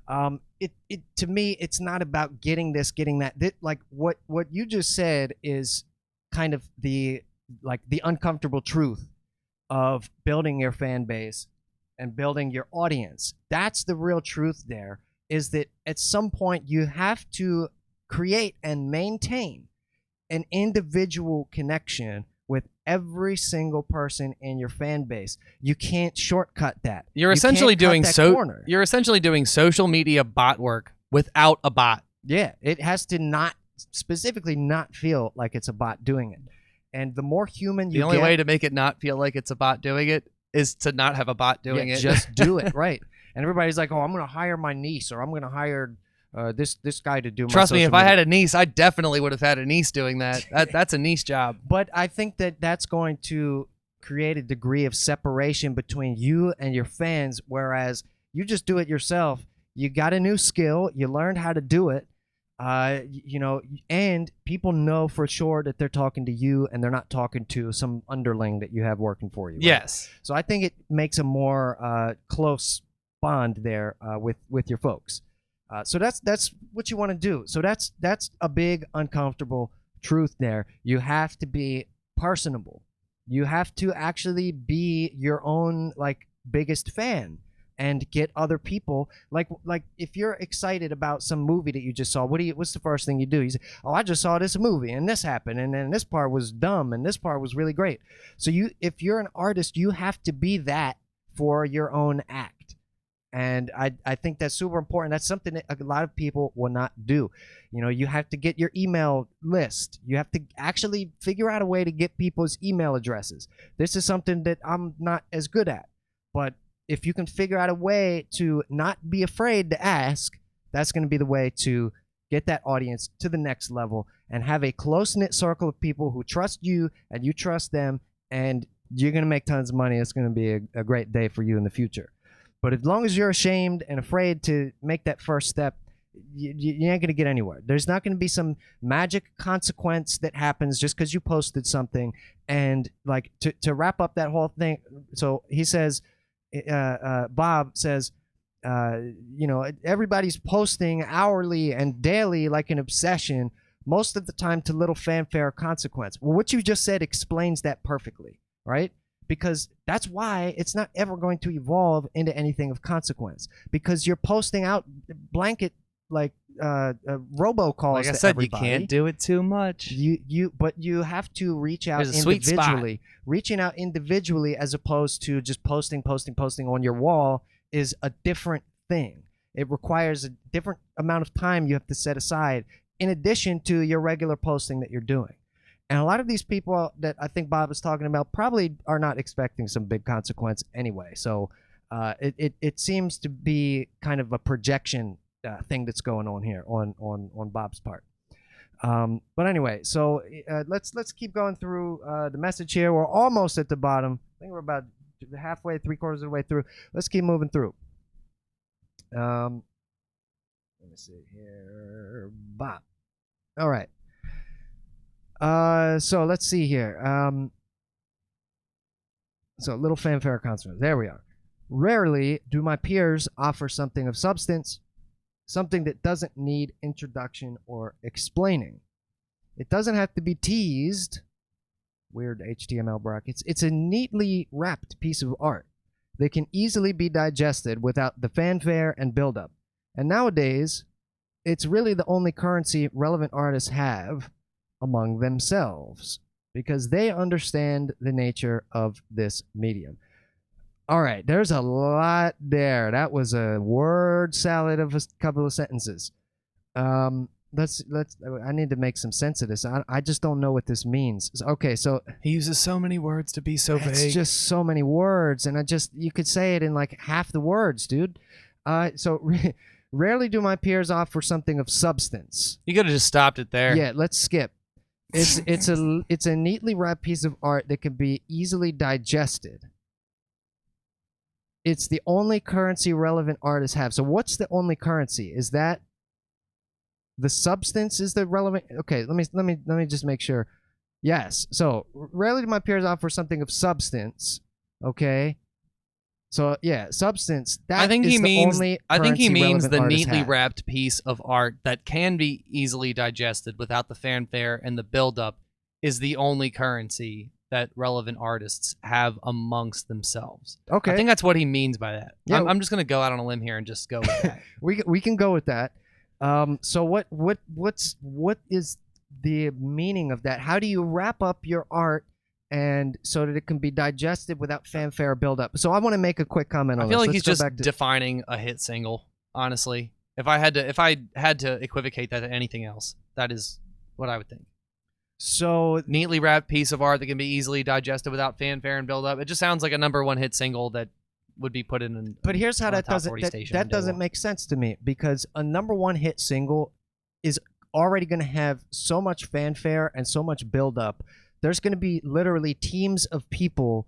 To me, it's not about getting this, getting that. Like what you just said is kind of the uncomfortable truth of building your fan base and building your audience. That's the real truth there, is that at some point you have to create and maintain an individual connection with every single person in your fan base. You can't shortcut that. You're essentially doing social media bot work without a bot. Yeah, it has to specifically not feel like it's a bot doing it. And the more human you get... The only way to make it not feel like it's a bot doing it is to not have a bot doing it. Just do it, right. And everybody's like, I'm going to hire my niece, or I'm going to hire this guy to do my Trust me, if media. I had a niece, I definitely would have had a niece doing that. That's a niece job. But I think that's going to create a degree of separation between you and your fans, whereas you just do it yourself. You got a new skill. You learned how to do it. You know, and people know for sure that they're talking to you and they're not talking to some underling that you have working for you. Right? Yes. So I think it makes a more close bond there with your folks. So that's what you want to do. So that's a big uncomfortable truth there. You have to be personable. You have to actually be your own like biggest fan and get other people like if you're excited about some movie that you just saw, what's the first thing you do? You say, "Oh, I just saw this movie and this happened and then this part was dumb and this part was really great." So if you're an artist, you have to be that for your own act. And I think that's super important. That's something that a lot of people will not do. You know, you have to get your email list. You have to actually figure out a way to get people's email addresses. This is something that I'm not as good at. But if you can figure out a way to not be afraid to ask, that's going to be the way to get that audience to the next level and have a close-knit circle of people who trust you and you trust them, and you're going to make tons of money. It's going to be a great day for you in the future. But as long as you're ashamed and afraid to make that first step, you ain't going to get anywhere. There's not going to be some magic consequence that happens just because you posted something. And like to wrap up that whole thing, so he says, Bob says, you know, everybody's posting hourly and daily like an obsession, most of the time to little fanfare or consequence. Well, what you just said explains that perfectly, right? Because that's why it's not ever going to evolve into anything of consequence, because you're posting out blanket like robocalls. Like I to said, everybody. you can't do it too much. But you have to reach out There's a sweet individually. spot. Reaching out individually as opposed to just posting on your wall is a different thing. It requires a different amount of time you have to set aside in addition to your regular posting that you're doing. And a lot of these people that I think Bob is talking about probably are not expecting some big consequence anyway. So it seems to be kind of a projection thing that's going on here on Bob's part. But anyway, so let's keep going through the message here. We're almost at the bottom. I think we're about halfway, 3/4 of the way through. Let's keep moving through. Let me see here. Bob. All right. So let's see here. So little fanfare consequence. There we are. Rarely do my peers offer something of substance, something that doesn't need introduction or explaining. It doesn't have to be teased. Weird HTML brackets. It's a neatly wrapped piece of art that can easily be digested without the fanfare and buildup. And nowadays, it's really the only currency relevant artists have among themselves, because they understand the nature of this medium. All right, there's a lot there. That was a word salad of a couple of sentences. Let's. I need to make some sense of this. I just don't know what this means. Okay, so he uses so many words to be so vague. It's just so many words, and you could say it in like half the words, dude. Rarely do my peers offer something of substance. You could have just stopped it there. Yeah, let's skip. It's a neatly wrapped piece of art that can be easily digested. It's the only currency relevant artists have. So what's the only currency? Is that the substance is the relevant? Okay, let me just make sure. Yes. So rarely do my peers offer something of substance. Okay. So yeah, substance. I think he means the neatly wrapped piece of art that can be easily digested without the fanfare and the buildup is the only currency that relevant artists have amongst themselves. Okay, I think that's what he means by that. Yeah, I'm just gonna go out on a limb here and just go with that. we can go with that. So what is the meaning of that? How do you wrap up your art and so that it can be digested without fanfare buildup? So I want to make a quick comment on this. I feel like he's just defining a hit single, honestly. If I had to equivocate that to anything else, that is what I would think. So neatly wrapped piece of art that can be easily digested without fanfare and buildup. It just sounds like a #1 hit single that would be put in. But here's how that doesn't make sense to me, because a #1 hit single is already going to have so much fanfare and so much buildup. There's going to be literally teams of people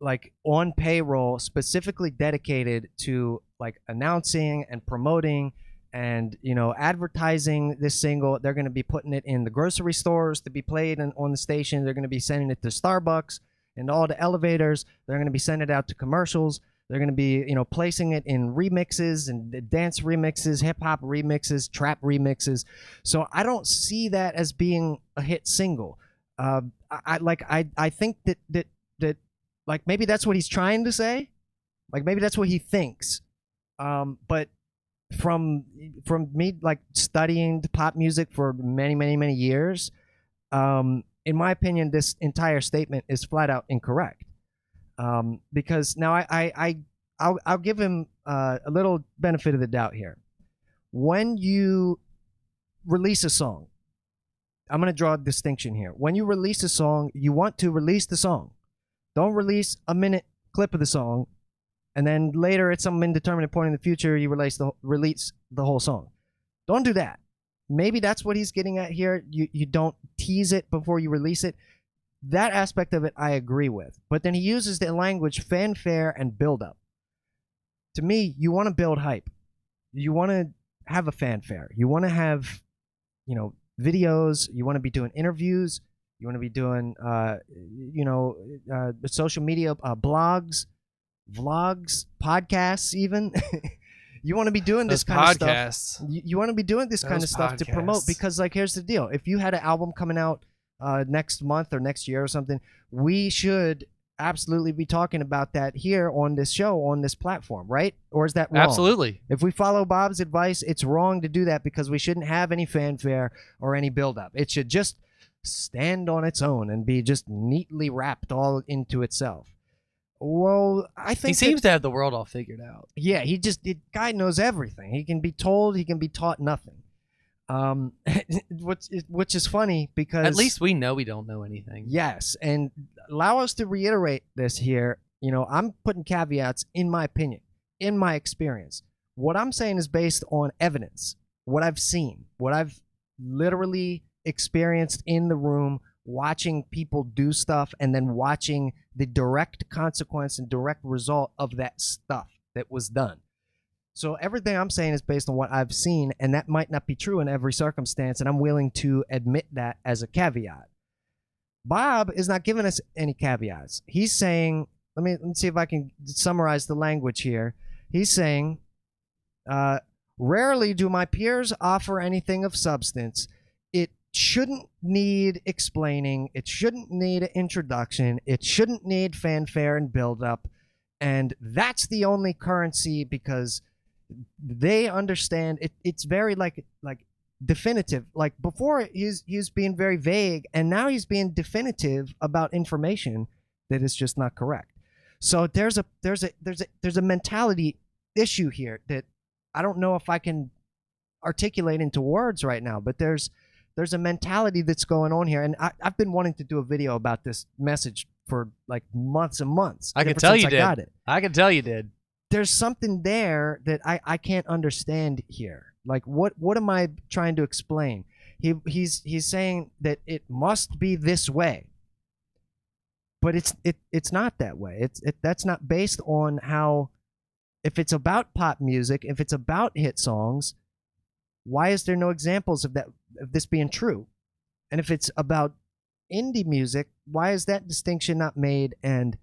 like on payroll specifically dedicated to like announcing and promoting and advertising this single. They're going to be putting it in the grocery stores to be played on the station. They're going to be sending it to Starbucks and all the elevators. They're going to be sending it out to commercials. They're going to be placing it in remixes and dance remixes, hip hop remixes, trap remixes. So I don't see that as being a hit single. I think that like maybe that's what he's trying to say, like maybe that's what he thinks. But from me like studying pop music for many years, in my opinion, this entire statement is flat out incorrect. Because now I'll give him a little benefit of the doubt here. When you release a song, I'm going to draw a distinction here. When you release a song, you want to release the song. Don't release a minute clip of the song, and then later at some indeterminate point in the future, you release the whole song. Don't do that. Maybe that's what he's getting at here. You don't tease it before you release it. That aspect of it I agree with. But then he uses the language fanfare and build-up. To me, you want to build hype. You want to have a fanfare. You want to have, videos. You want to be doing interviews. You want to be doing, social media, blogs, vlogs, podcasts even. You want to be doing this kind of stuff. You want to be doing this kind of stuff to promote, because like here's the deal. If you had an album coming out next month or next year or something, we should absolutely be talking about that here on this show, on this platform, right? Or is that wrong? Absolutely. If we follow Bob's advice, it's wrong to do that, because we shouldn't have any fanfare or any build-up. It should just stand on its own and be just neatly wrapped all into itself. Well, I think he seems to have the world all figured out. Yeah, guy knows everything. He can be told, he can be taught nothing. Which is funny, because at least we know we don't know anything. Yes, and allow us to reiterate this here. I'm putting caveats, in my opinion, in my experience. What I'm saying is based on evidence, what I've seen, what I've literally experienced in the room, watching people do stuff, and then watching the direct consequence and direct result of that stuff that was done. So everything I'm saying is based on what I've seen, and that might not be true in every circumstance, and I'm willing to admit that as a caveat. Bob is not giving us any caveats. He's saying, let me see if I can summarize the language here. He's saying, rarely do my peers offer anything of substance. It shouldn't need explaining. It shouldn't need an introduction. It shouldn't need fanfare and build-up. And that's the only currency, because they understand it. It's very like definitive. Like before, he's being very vague, and now he's being definitive about information that is just not correct. So there's a mentality issue here that I don't know if I can articulate into words right now, but there's a mentality that's going on here, and I've been wanting to do a video about this message for like months and months. I can tell you did. I can tell you did. There's something there that I can't understand here. Like what am I trying to explain? He's saying that it must be this way, but it's not that way. That's not based on how. If it's about pop music, if it's about hit songs, why is there no examples of this being true? And if it's about indie music, why is that distinction not made? And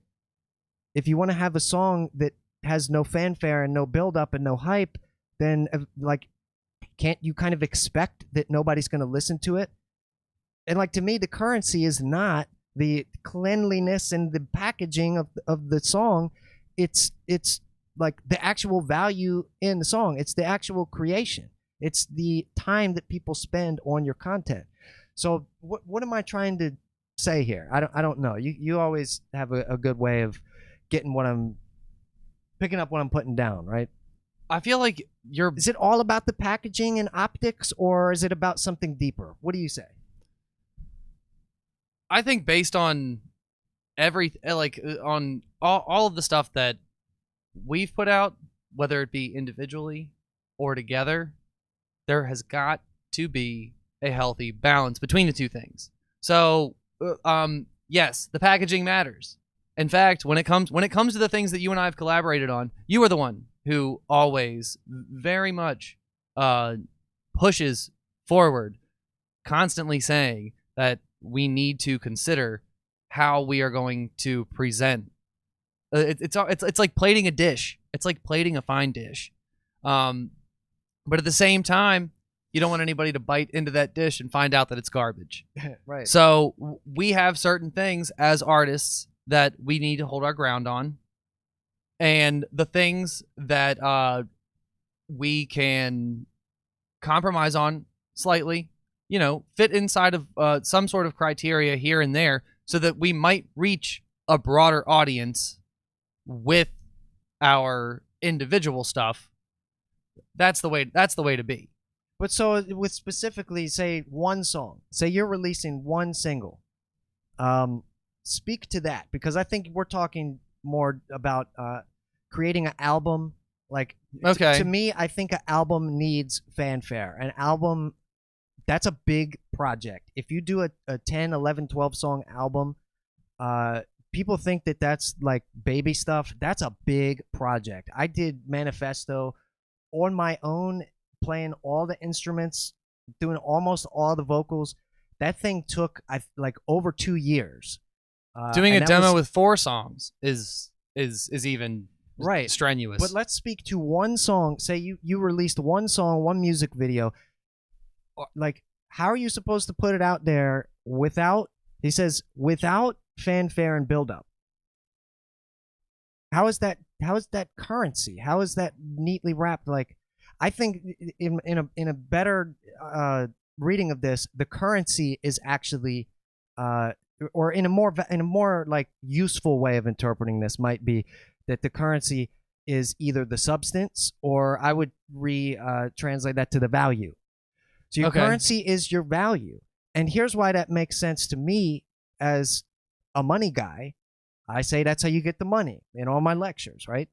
if you want to have a song that has no fanfare and no build-up and no hype, then like, can't you kind of expect that nobody's going to listen to it? And like, to me, the currency is not the cleanliness and the packaging of the song. It's like the actual value in the song. It's the actual creation. It's the time that people spend on your content. So what am I trying to say here? I don't know. You always have a good way of getting picking up what I'm putting down, right? I feel like Is it all about the packaging and optics, or is it about something deeper? What do you say? I think based on on all of the stuff that we've put out, whether it be individually or together, there has got to be a healthy balance between the two things. So, yes, the packaging matters. In fact, when it comes to the things that you and I have collaborated on, you are the one who always very much pushes forward, constantly saying that we need to consider how we are going to present. It's like plating a dish. It's like plating a fine dish. But at the same time, you don't want anybody to bite into that dish and find out that it's garbage. Right. So we have certain things as artists that we need to hold our ground on. And the things that we can compromise on slightly, fit inside of some sort of criteria here and there so that we might reach a broader audience with our individual stuff. That's the way to be. But so with specifically, say, one song, say you're releasing one single, speak to that, because I think we're talking more about creating an album. Like, okay. To me, I think an album needs fanfare. An album, that's a big project. If you do a 10, 11, 12 song album, people think that that's like baby stuff. That's a big project. I did Manifesto on my own, playing all the instruments, doing almost all the vocals. That thing took like over 2 years. Doing a demo with 4 songs is even right strenuous. But let's speak to one song. Say you released one song, one music video. Like, how are you supposed to put it out there without? He says without fanfare and build-up. How is that currency? How is that neatly wrapped? Like, I think in a better reading of this, the currency is actually, or in a more like useful way of interpreting this might be that the currency is either the substance, or I would translate that to the value. So your currency is your value, and here's why that makes sense to me as a money guy. I say that's how you get the money in all my lectures, right?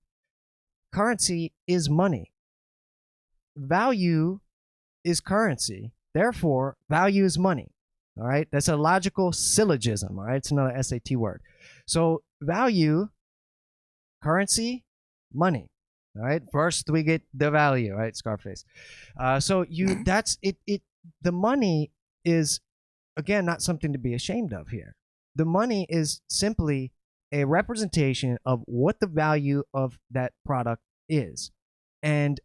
Currency is money. Value is currency. Therefore, value is money. All right? That's a logical syllogism. All right? It's another SAT word. So value, currency, money. All right? First, we get the value, right? Scarface. So that's it. The money is, again, not something to be ashamed of here. The money is simply a representation of what the value of that product is. And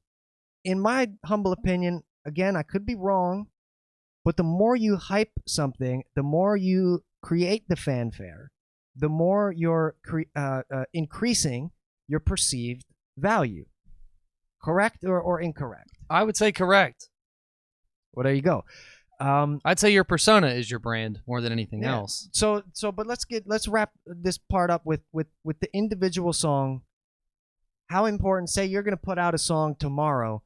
in my humble opinion, again, I could be wrong, but the more you hype something, the more you create the fanfare, the more you're increasing your perceived value. Correct or incorrect? I would say correct. Well, there you go. I'd say your persona is your brand more than anything else. So, but let's wrap this part up with the individual song. How important? Say you're going to put out a song tomorrow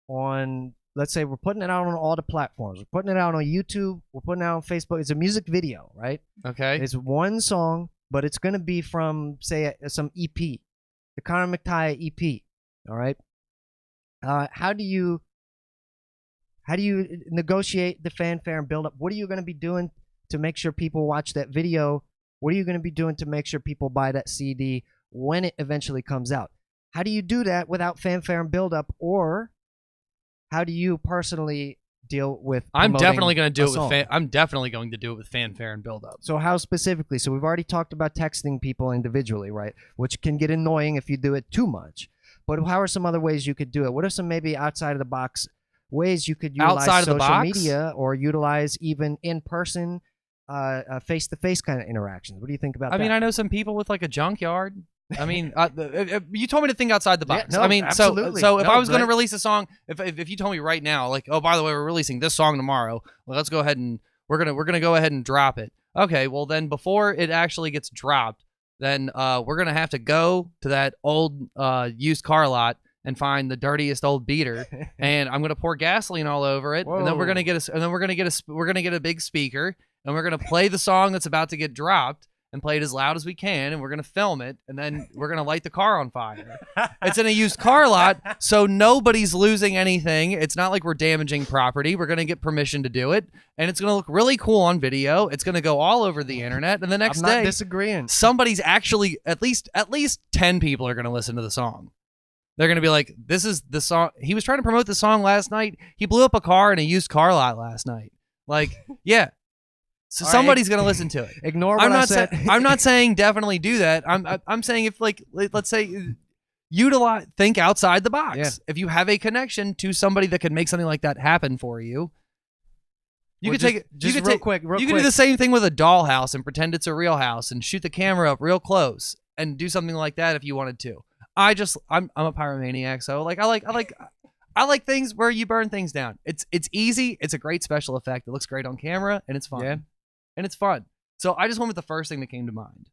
on, let's say we're putting it out on all the platforms. We're putting it out on YouTube. We're putting it out on Facebook. It's a music video, right? Okay. It's one song, but it's going to be from, say, some EP, the Connor McTighe EP. All right. How do you negotiate the fanfare and build up? What are you going to be doing to make sure people watch that video? What are you going to be doing to make sure people buy that CD when it eventually comes out? How do you do that without fanfare and build up? Or how do you personally deal with? I'm definitely going to do it with I'm definitely going to do it with fanfare and build up. So how specifically? So we've already talked about texting people individually, right? Which can get annoying if you do it too much. But how are some other ways you could do it? What are some maybe outside of the box ways you could utilize social media or utilize even in-person, face-to-face kind of interactions? What do you think about that? I mean, I know some people with like a junkyard. I mean, you told me to think outside the box. Yeah, no, I mean, absolutely. so if I was going to release a song, if you told me right now, like, oh, by the way, we're releasing this song tomorrow, well, let's go ahead and we're gonna go ahead and drop it. Okay, well then before it actually gets dropped, then we're gonna have to go to that old used car lot and find the dirtiest old beater, and I'm gonna pour gasoline all over it, and then we're gonna get a big speaker, and we're gonna play the song that's about to get dropped, and play it as loud as we can, and we're gonna film it, and then we're gonna light the car on fire. It's in a used car lot, so nobody's losing anything. It's not like we're damaging property. We're gonna get permission to do it, and it's gonna look really cool on video. It's gonna go all over the internet, and the next day, disagreeing. Somebody's actually at least 10 people are gonna listen to the song. They're gonna be like, "This is the song." He was trying to promote the song last night. He blew up a car in a used car lot last night. Like, yeah. So All right, somebody's gonna listen to it. Ignore what I said. I'm not saying definitely do that. I'm saying if like let's say think outside the box. Yeah. If you have a connection to somebody that can make something like that happen for you, you could take it. Just you could real take, quick. you can do the same thing with a dollhouse and pretend it's a real house and shoot the camera up real close and do something like that if you wanted to. I'm a pyromaniac, so I like things where you burn things down. It's easy. It's a great special effect. It looks great on camera, and it's fun. Yeah. And it's fun. So I just went with the first thing that came to mind.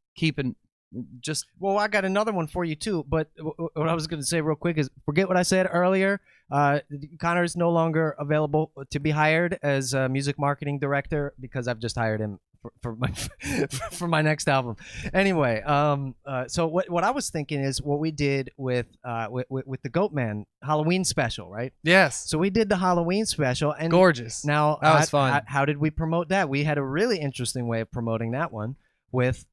Well, I got another one for you too. But what I was going to say real quick is forget what I said earlier. Connor is no longer available to be hired as a music marketing director because I've just hired him for my for my next album. Anyway, so what I was thinking is what we did with the Goatman Halloween special, right? Yes. So we did the Halloween special, and Gorgeous. Now that was fun. How did we promote that? We had a really interesting way of promoting that one with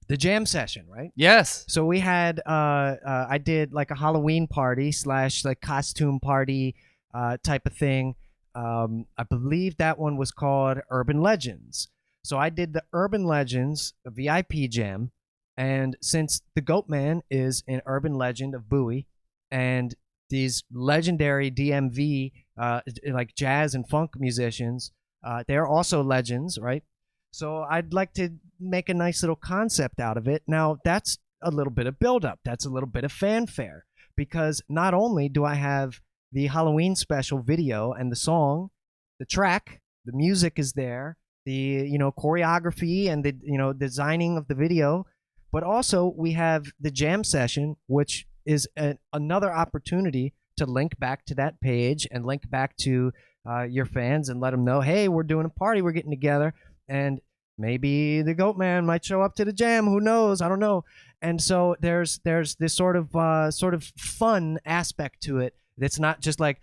the jam session, right? Yes. So we had I did like a Halloween party / like costume party type of thing. I believe that one was called Urban Legends. So I did the Urban Legends VIP jam, and since the Goatman is an urban legend of Bowie, and these legendary D.M.V. Like jazz and funk musicians, they're also legends, right? So I'd like to make a nice little concept out of it. Now that's a little bit of build-up. That's a little bit of fanfare, because not only do I have the Halloween special video and the song, the track, the music is there, the choreography and the designing of the video, but also we have the jam session, which is another opportunity to link back to that page and link back to your fans and let them know, hey, we're doing a party, we're getting together, and maybe the Goatman might show up to the jam. Who knows? I don't know. And so there's this sort of fun aspect to it. That's not just like,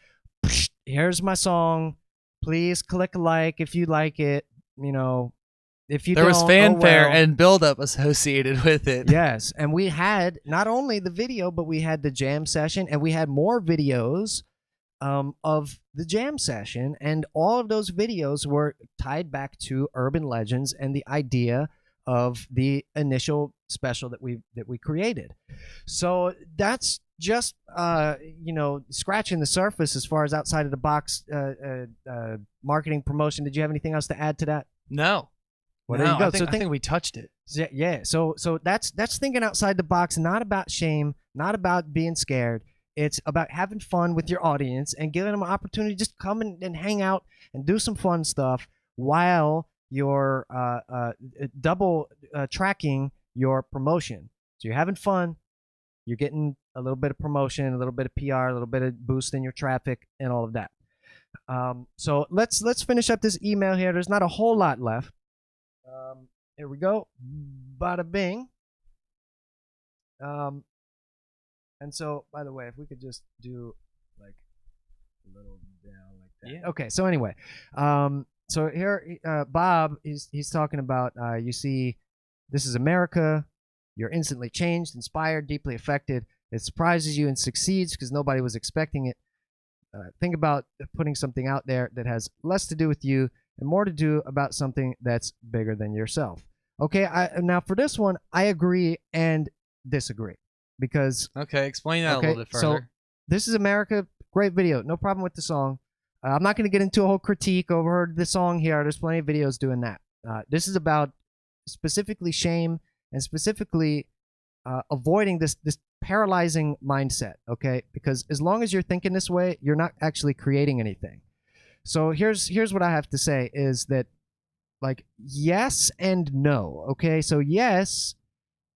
here's my song, please click a like if you like it. If you there was don't, fanfare oh well. and buildup associated with it. Yes, and we had not only the video, but we had the jam session, and we had more videos of the jam session, and all of those videos were tied back to Urban Legends and the idea of the initial special that we created. So that's just scratching the surface as far as outside of the box marketing promotion. Did you have anything else to add to that? No. Well, there you go. I think we touched it. Yeah. So that's thinking outside the box, not about shame, not about being scared. It's about having fun with your audience and giving them an opportunity to just come and hang out and do some fun stuff while you're double tracking your promotion. So you're having fun, you're getting a little bit of promotion, a little bit of PR, a little bit of boost in your traffic, and all of that. So let's finish up this email here. There's not a whole lot left. Here we go. Bada bing. And so, by the way, if we could just do like a little down like that. Yeah. Okay. So anyway, so here, Bob, he's talking about, you see, this is America. You're instantly changed, inspired, deeply affected. It surprises you and succeeds because nobody was expecting it. Think about putting something out there that has less to do with you and more to do about something that's bigger than yourself. Okay. Now for this one, I agree and disagree. Because okay, explain that a little bit further. So this is America, great video, no problem with the song. I'm not going to get into a whole critique over the song here. There's plenty of videos doing that. This is about specifically shame and specifically avoiding this paralyzing mindset. Okay, because as long as you're thinking this way, you're not actually creating anything. So here's what I have to say is that, like, yes and no. Okay, so yes.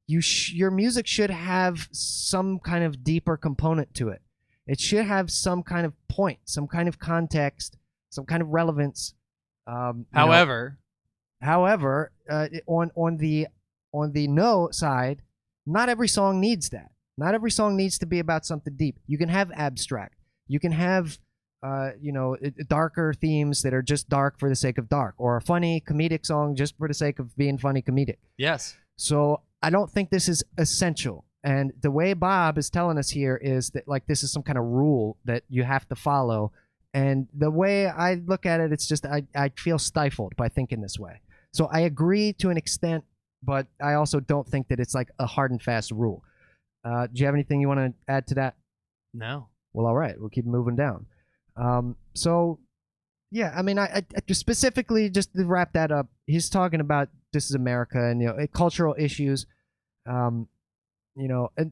Your music should have some kind of deeper component to it. It should have some kind of point, some kind of context, some kind of relevance. However, on the no side, not every song needs that. Not every song needs to be about something deep. You can have abstract. You can have darker themes that are just dark for the sake of dark, or a funny comedic song just for the sake of being funny comedic. Yes. So I don't think this is essential. And the way Bob is telling us here is that like this is some kind of rule that you have to follow. And the way I look at it, it's just I feel stifled by thinking this way. So I agree to an extent, but I also don't think that it's like a hard and fast rule. Do you have anything you want to add to that? No. Well, all right, we'll keep moving down. So, yeah, I mean, I just specifically just to wrap that up, he's talking about this is America and cultural issues. And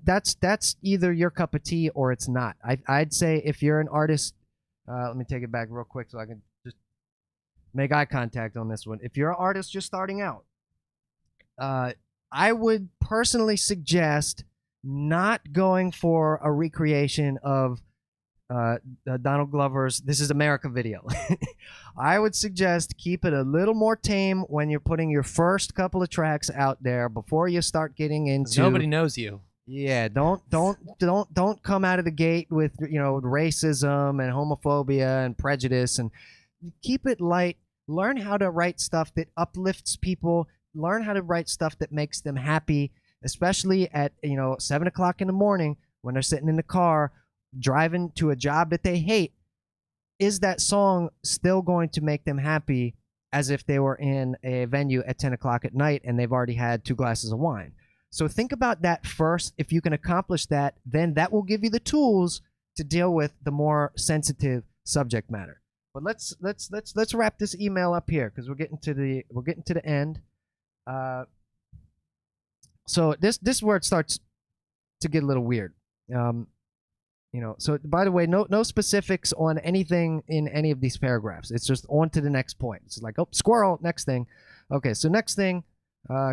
that's either your cup of tea or it's not. I'd say if you're an artist, let me take it back real quick so I can just make eye contact on this one. If you're an artist just starting out, I would personally suggest not going for a recreation of Donald Glover's "This Is America" video. I would suggest keep it a little more tame when you're putting your first couple of tracks out there before you start getting into. Nobody knows you. Yeah, don't come out of the gate with racism and homophobia and prejudice, and keep it light. Learn how to write stuff that uplifts people. Learn how to write stuff that makes them happy, especially at 7 o'clock in the morning when they're sitting in the car driving to a job that they hate. Is that song still going to make them happy as if they were in a venue at 10 o'clock at night and they've already had 2 glasses of wine? So think about that first. If you can accomplish that, then that will give you the tools to deal with the more sensitive subject matter. But let's wrap this email up here because we're getting to the end. So this is where it starts to get a little weird. So by the way, no specifics on anything in any of these paragraphs. It's just on to the next point. It's like, oh, squirrel, next thing. Okay, so next thing,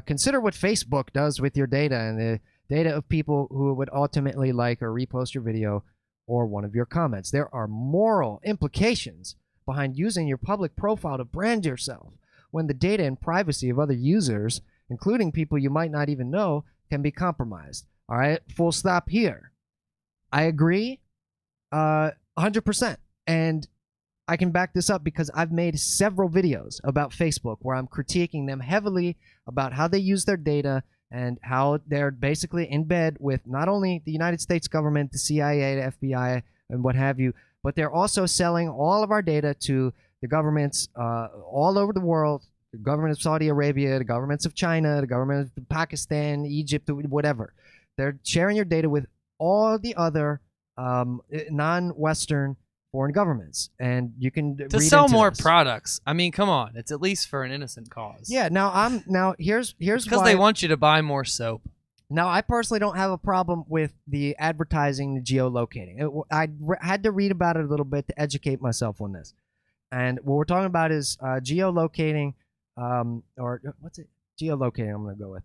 consider what Facebook does with your data and the data of people who would ultimately like or repost your video or one of your comments. There are moral implications behind using your public profile to brand yourself when the data and privacy of other users, including people you might not even know, can be compromised. All right, full stop here. I agree 100%. And I can back this up because I've made several videos about Facebook where I'm critiquing them heavily about how they use their data and how they're basically in bed with not only the United States government, the CIA, the FBI, and what have you, but they're also selling all of our data to the governments all over the world, the government of Saudi Arabia, the governments of China, the government of Pakistan, Egypt, whatever. They're sharing your data with all the other non-Western foreign governments, and you can to sell more products. I mean, come on, it's at least for an innocent cause. Yeah. Now here's because why they want you to buy more soap. Now, I personally don't have a problem with the advertising, the geolocating. I had to read about it a little bit to educate myself on this, and what we're talking about is geolocating, or what's it? Geolocating. I'm going to go with.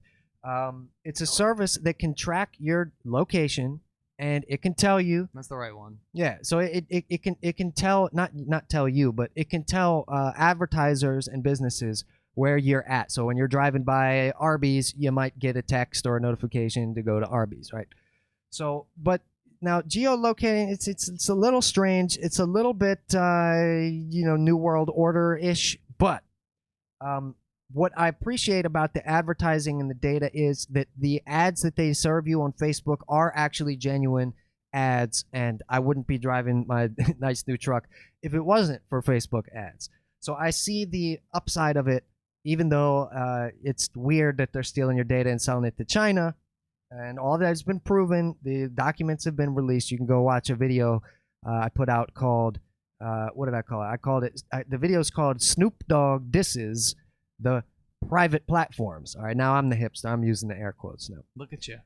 It's a service that can track your location. And it can tell you. That's the right one. Yeah, so it can tell not tell you, but it can tell advertisers and businesses where you're at. So when you're driving by Arby's, you might get a text or a notification to go to Arby's, right? So, but now geolocating, it's a little strange. It's a little bit New World Order ish, but what I appreciate about the advertising and the data is that the ads that they serve you on Facebook are actually genuine ads, and I wouldn't be driving my nice new truck if it wasn't for Facebook ads. So I see the upside of it, even though it's weird that they're stealing your data and selling it to China, and all that has been proven. The documents have been released. You can go watch a video I put out called, what did I call it? I called it, the video is called Snoop Dogg Disses the Private Platforms. All right, now I'm the hipster. I'm using the air quotes now. Look at you.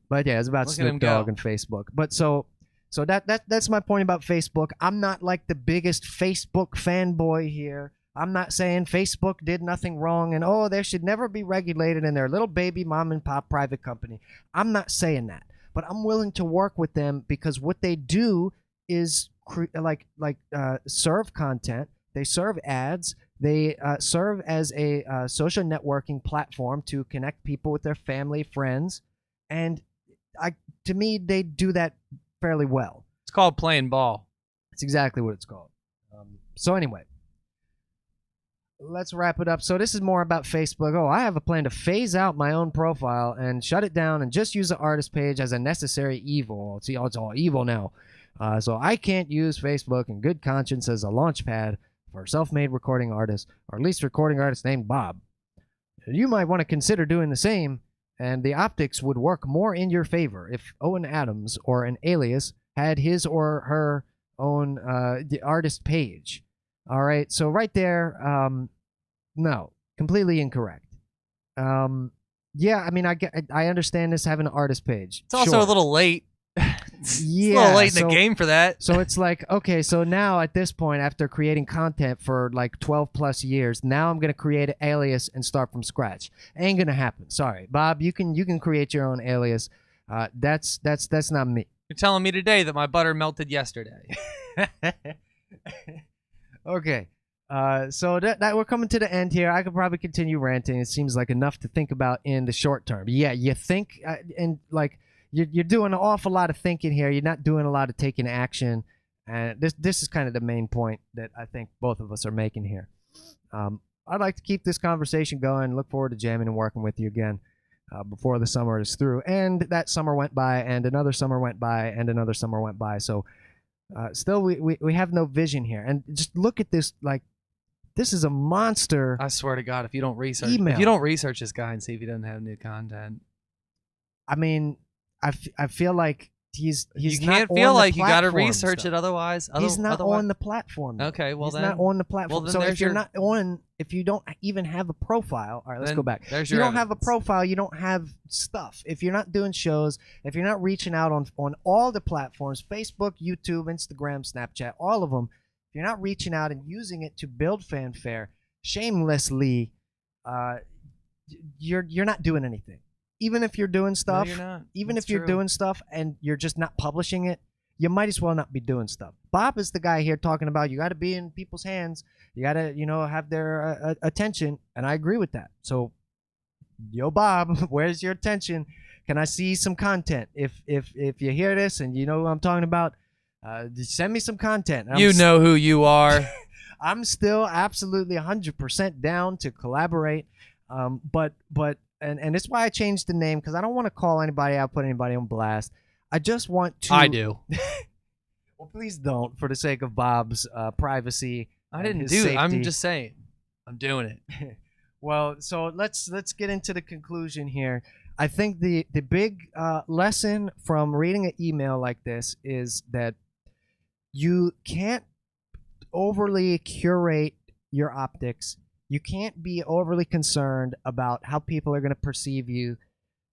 But yeah, it's about Snoop Dogg and Facebook. But so that's my point about Facebook. I'm not like the biggest Facebook fanboy here. I'm not saying Facebook did nothing wrong and they should never be regulated and they're a little baby mom and pop private company. I'm not saying that, but I'm willing to work with them because what they do is serve content. They serve ads. They serve as a social networking platform to connect people with their family, friends, and to me, they do that fairly well. It's called playing ball. It's exactly what it's called. So anyway, let's wrap it up. So this is more about Facebook. Oh, I have a plan to phase out my own profile and shut it down and just use the artist page as a necessary evil. See, it's all evil now. So I can't use Facebook in good conscience as a launch pad for a self-made recording artist, or at least recording artist named Bob. You might want to consider doing the same, and the optics would work more in your favor if Owen Adams or an alias had his or her own the artist page. All right, so right there, no, completely incorrect. Yeah, I mean, I understand this having an artist page. It's also Sure. a little late. Yeah, a little late in the game for that. So it's like, okay, so now at this point, after creating content for like 12 plus years, now I'm gonna create an alias and start from scratch. Ain't gonna happen. Sorry, Bob. You can create your own alias. That's not me. You're telling me today that my butter melted yesterday. Okay. So that we're coming to the end here. I could probably continue ranting. It seems like enough to think about in the short term. Yeah, you think and like. You're doing an awful lot of thinking here. You're not doing a lot of taking action, and this is kind of the main point that I think both of us are making here. I'd like to keep this conversation going. Look forward to jamming and working with you again before the summer is through. And that summer went by, and another summer went by, and another summer went by. So still, we have no vision here. And just look at this, like this is a monster. I swear to God, if you don't research, this guy and see if he doesn't have new content. I mean. I feel like he's you not can't feel on like the you got to platform research stuff. it otherwise. He's not on the platform. Okay, well he's then not on the platform. Well, so then if you're not on, if you don't even have a profile, all right, let's go back. If you don't have a profile, you don't have stuff. If you're not doing shows, if you're not reaching out on all the platforms, Facebook, YouTube, Instagram, Snapchat, all of them, if you're not reaching out and using it to build fanfare shamelessly, you're not doing anything. Even if you're doing stuff, doing stuff and you're just not publishing it, you might as well not be doing stuff. Bob is the guy here talking about you got to be in people's hands. You got to, have their attention. And I agree with that. So, yo, Bob, where's your attention? Can I see some content? If you hear this and you know who I'm talking about, just send me some content. You know who you are. I'm still absolutely 100% down to collaborate. But And it's why I changed the name, because I don't want to call anybody out, put anybody on blast. I just want to. I do. Well, please don't, for the sake of Bob's privacy. I didn't do it. I'm just saying. I'm doing it. Well, so let's get into the conclusion here. I think the big lesson from reading an email like this is that you can't overly curate your optics. You can't be overly concerned about how people are going to perceive you.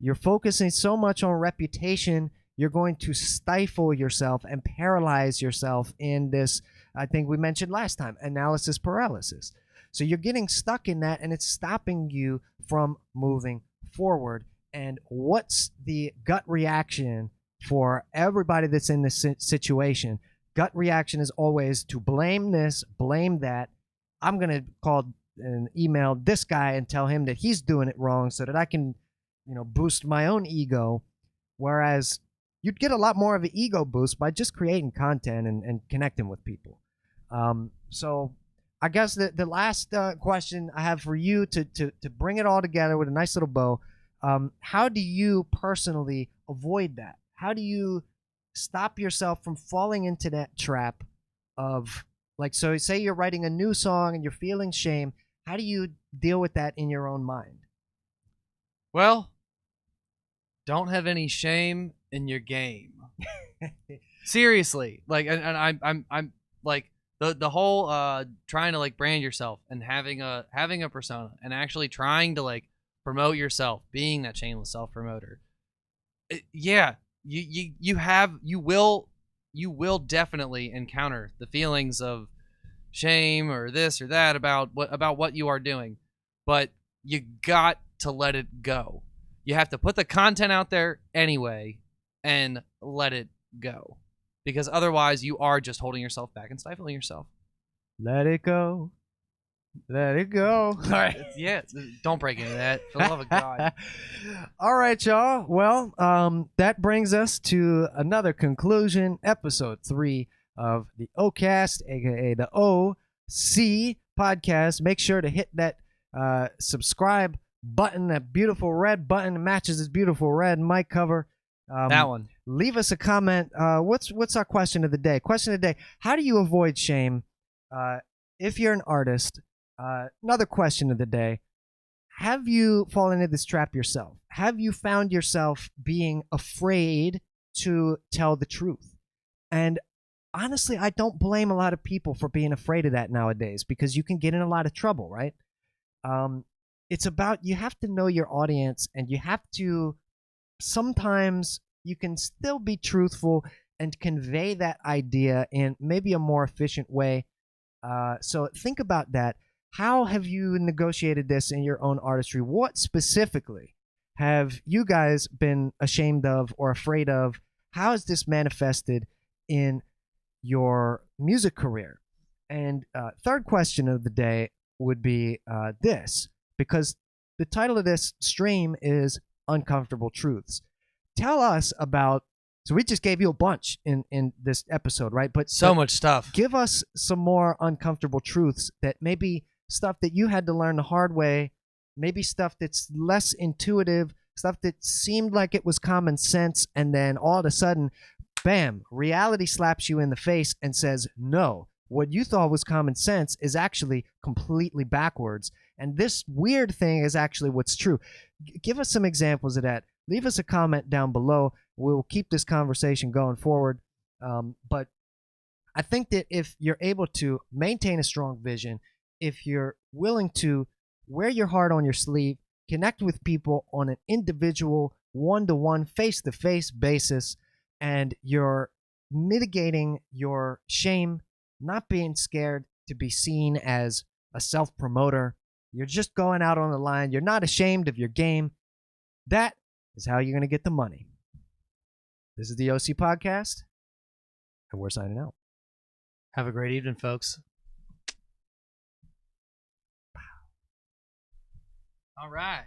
You're focusing so much on reputation, you're going to stifle yourself and paralyze yourself in this, I think we mentioned last time, analysis paralysis. So you're getting stuck in that, and it's stopping you from moving forward. And what's the gut reaction for everybody that's in this situation? Gut reaction is always to blame this, blame that. I'm going to call and email this guy and tell him that he's doing it wrong so that I can, boost my own ego. Whereas you'd get a lot more of an ego boost by just creating content and connecting with people. So I guess the last question I have for you to bring it all together with a nice little bow, how do you personally avoid that? How do you stop yourself from falling into that trap of, like, so say you're writing a new song and you're feeling shame. How do you deal with that in your own mind? Well, don't have any shame in your game. Seriously, like, and I'm like the whole trying to like brand yourself and having a persona and actually trying to like promote yourself, being that shameless self promoter. Yeah, you will definitely encounter the feelings of shame or this or that about what you are doing, but you got to let it go. You have to put the content out there anyway and let it go, because otherwise you are just holding yourself back and stifling yourself. Let it go. Let it go. All right. Yeah, don't break into that, for the love of God. All right, y'all. Well, that brings us to another conclusion, episode 3 of the OCast, aka the OC Podcast. Make sure to hit that subscribe button, that beautiful red button that matches this beautiful red mic cover. That one. Leave us a comment. What's our question of the day? Question of the day: how do you avoid shame if you're an artist? Another question of the day: have you fallen into this trap yourself? Have you found yourself being afraid to tell the truth? And honestly, I don't blame a lot of people for being afraid of that nowadays, because you can get in a lot of trouble, right? It's about, you have to know your audience, and you have to, sometimes you can still be truthful and convey that idea in maybe a more efficient way. So think about that. How have you negotiated this in your own artistry? What specifically have you guys been ashamed of or afraid of? How has this manifested in your music career? And third question of the day would be this, because the title of this stream is Uncomfortable Truths. Tell us about, so we just gave you a bunch in this episode, right? But So much stuff. give us some more uncomfortable truths, that maybe stuff that you had to learn the hard way, maybe stuff that's less intuitive, stuff that seemed like it was common sense, and then all of a sudden, bam, reality slaps you in the face and says, no, what you thought was common sense is actually completely backwards, and this weird thing is actually what's true. Give us some examples of that. Leave us a comment down below. We'll keep this conversation going forward. But I think that if you're able to maintain a strong vision, if you're willing to wear your heart on your sleeve, connect with people on an individual, one-to-one, face-to-face basis, and you're mitigating your shame, not being scared to be seen as a self-promoter, you're just going out on the line, you're not ashamed of your game, that is how you're going to get the money. This is the OC Podcast, and we're signing out. Have a great evening, folks. All right.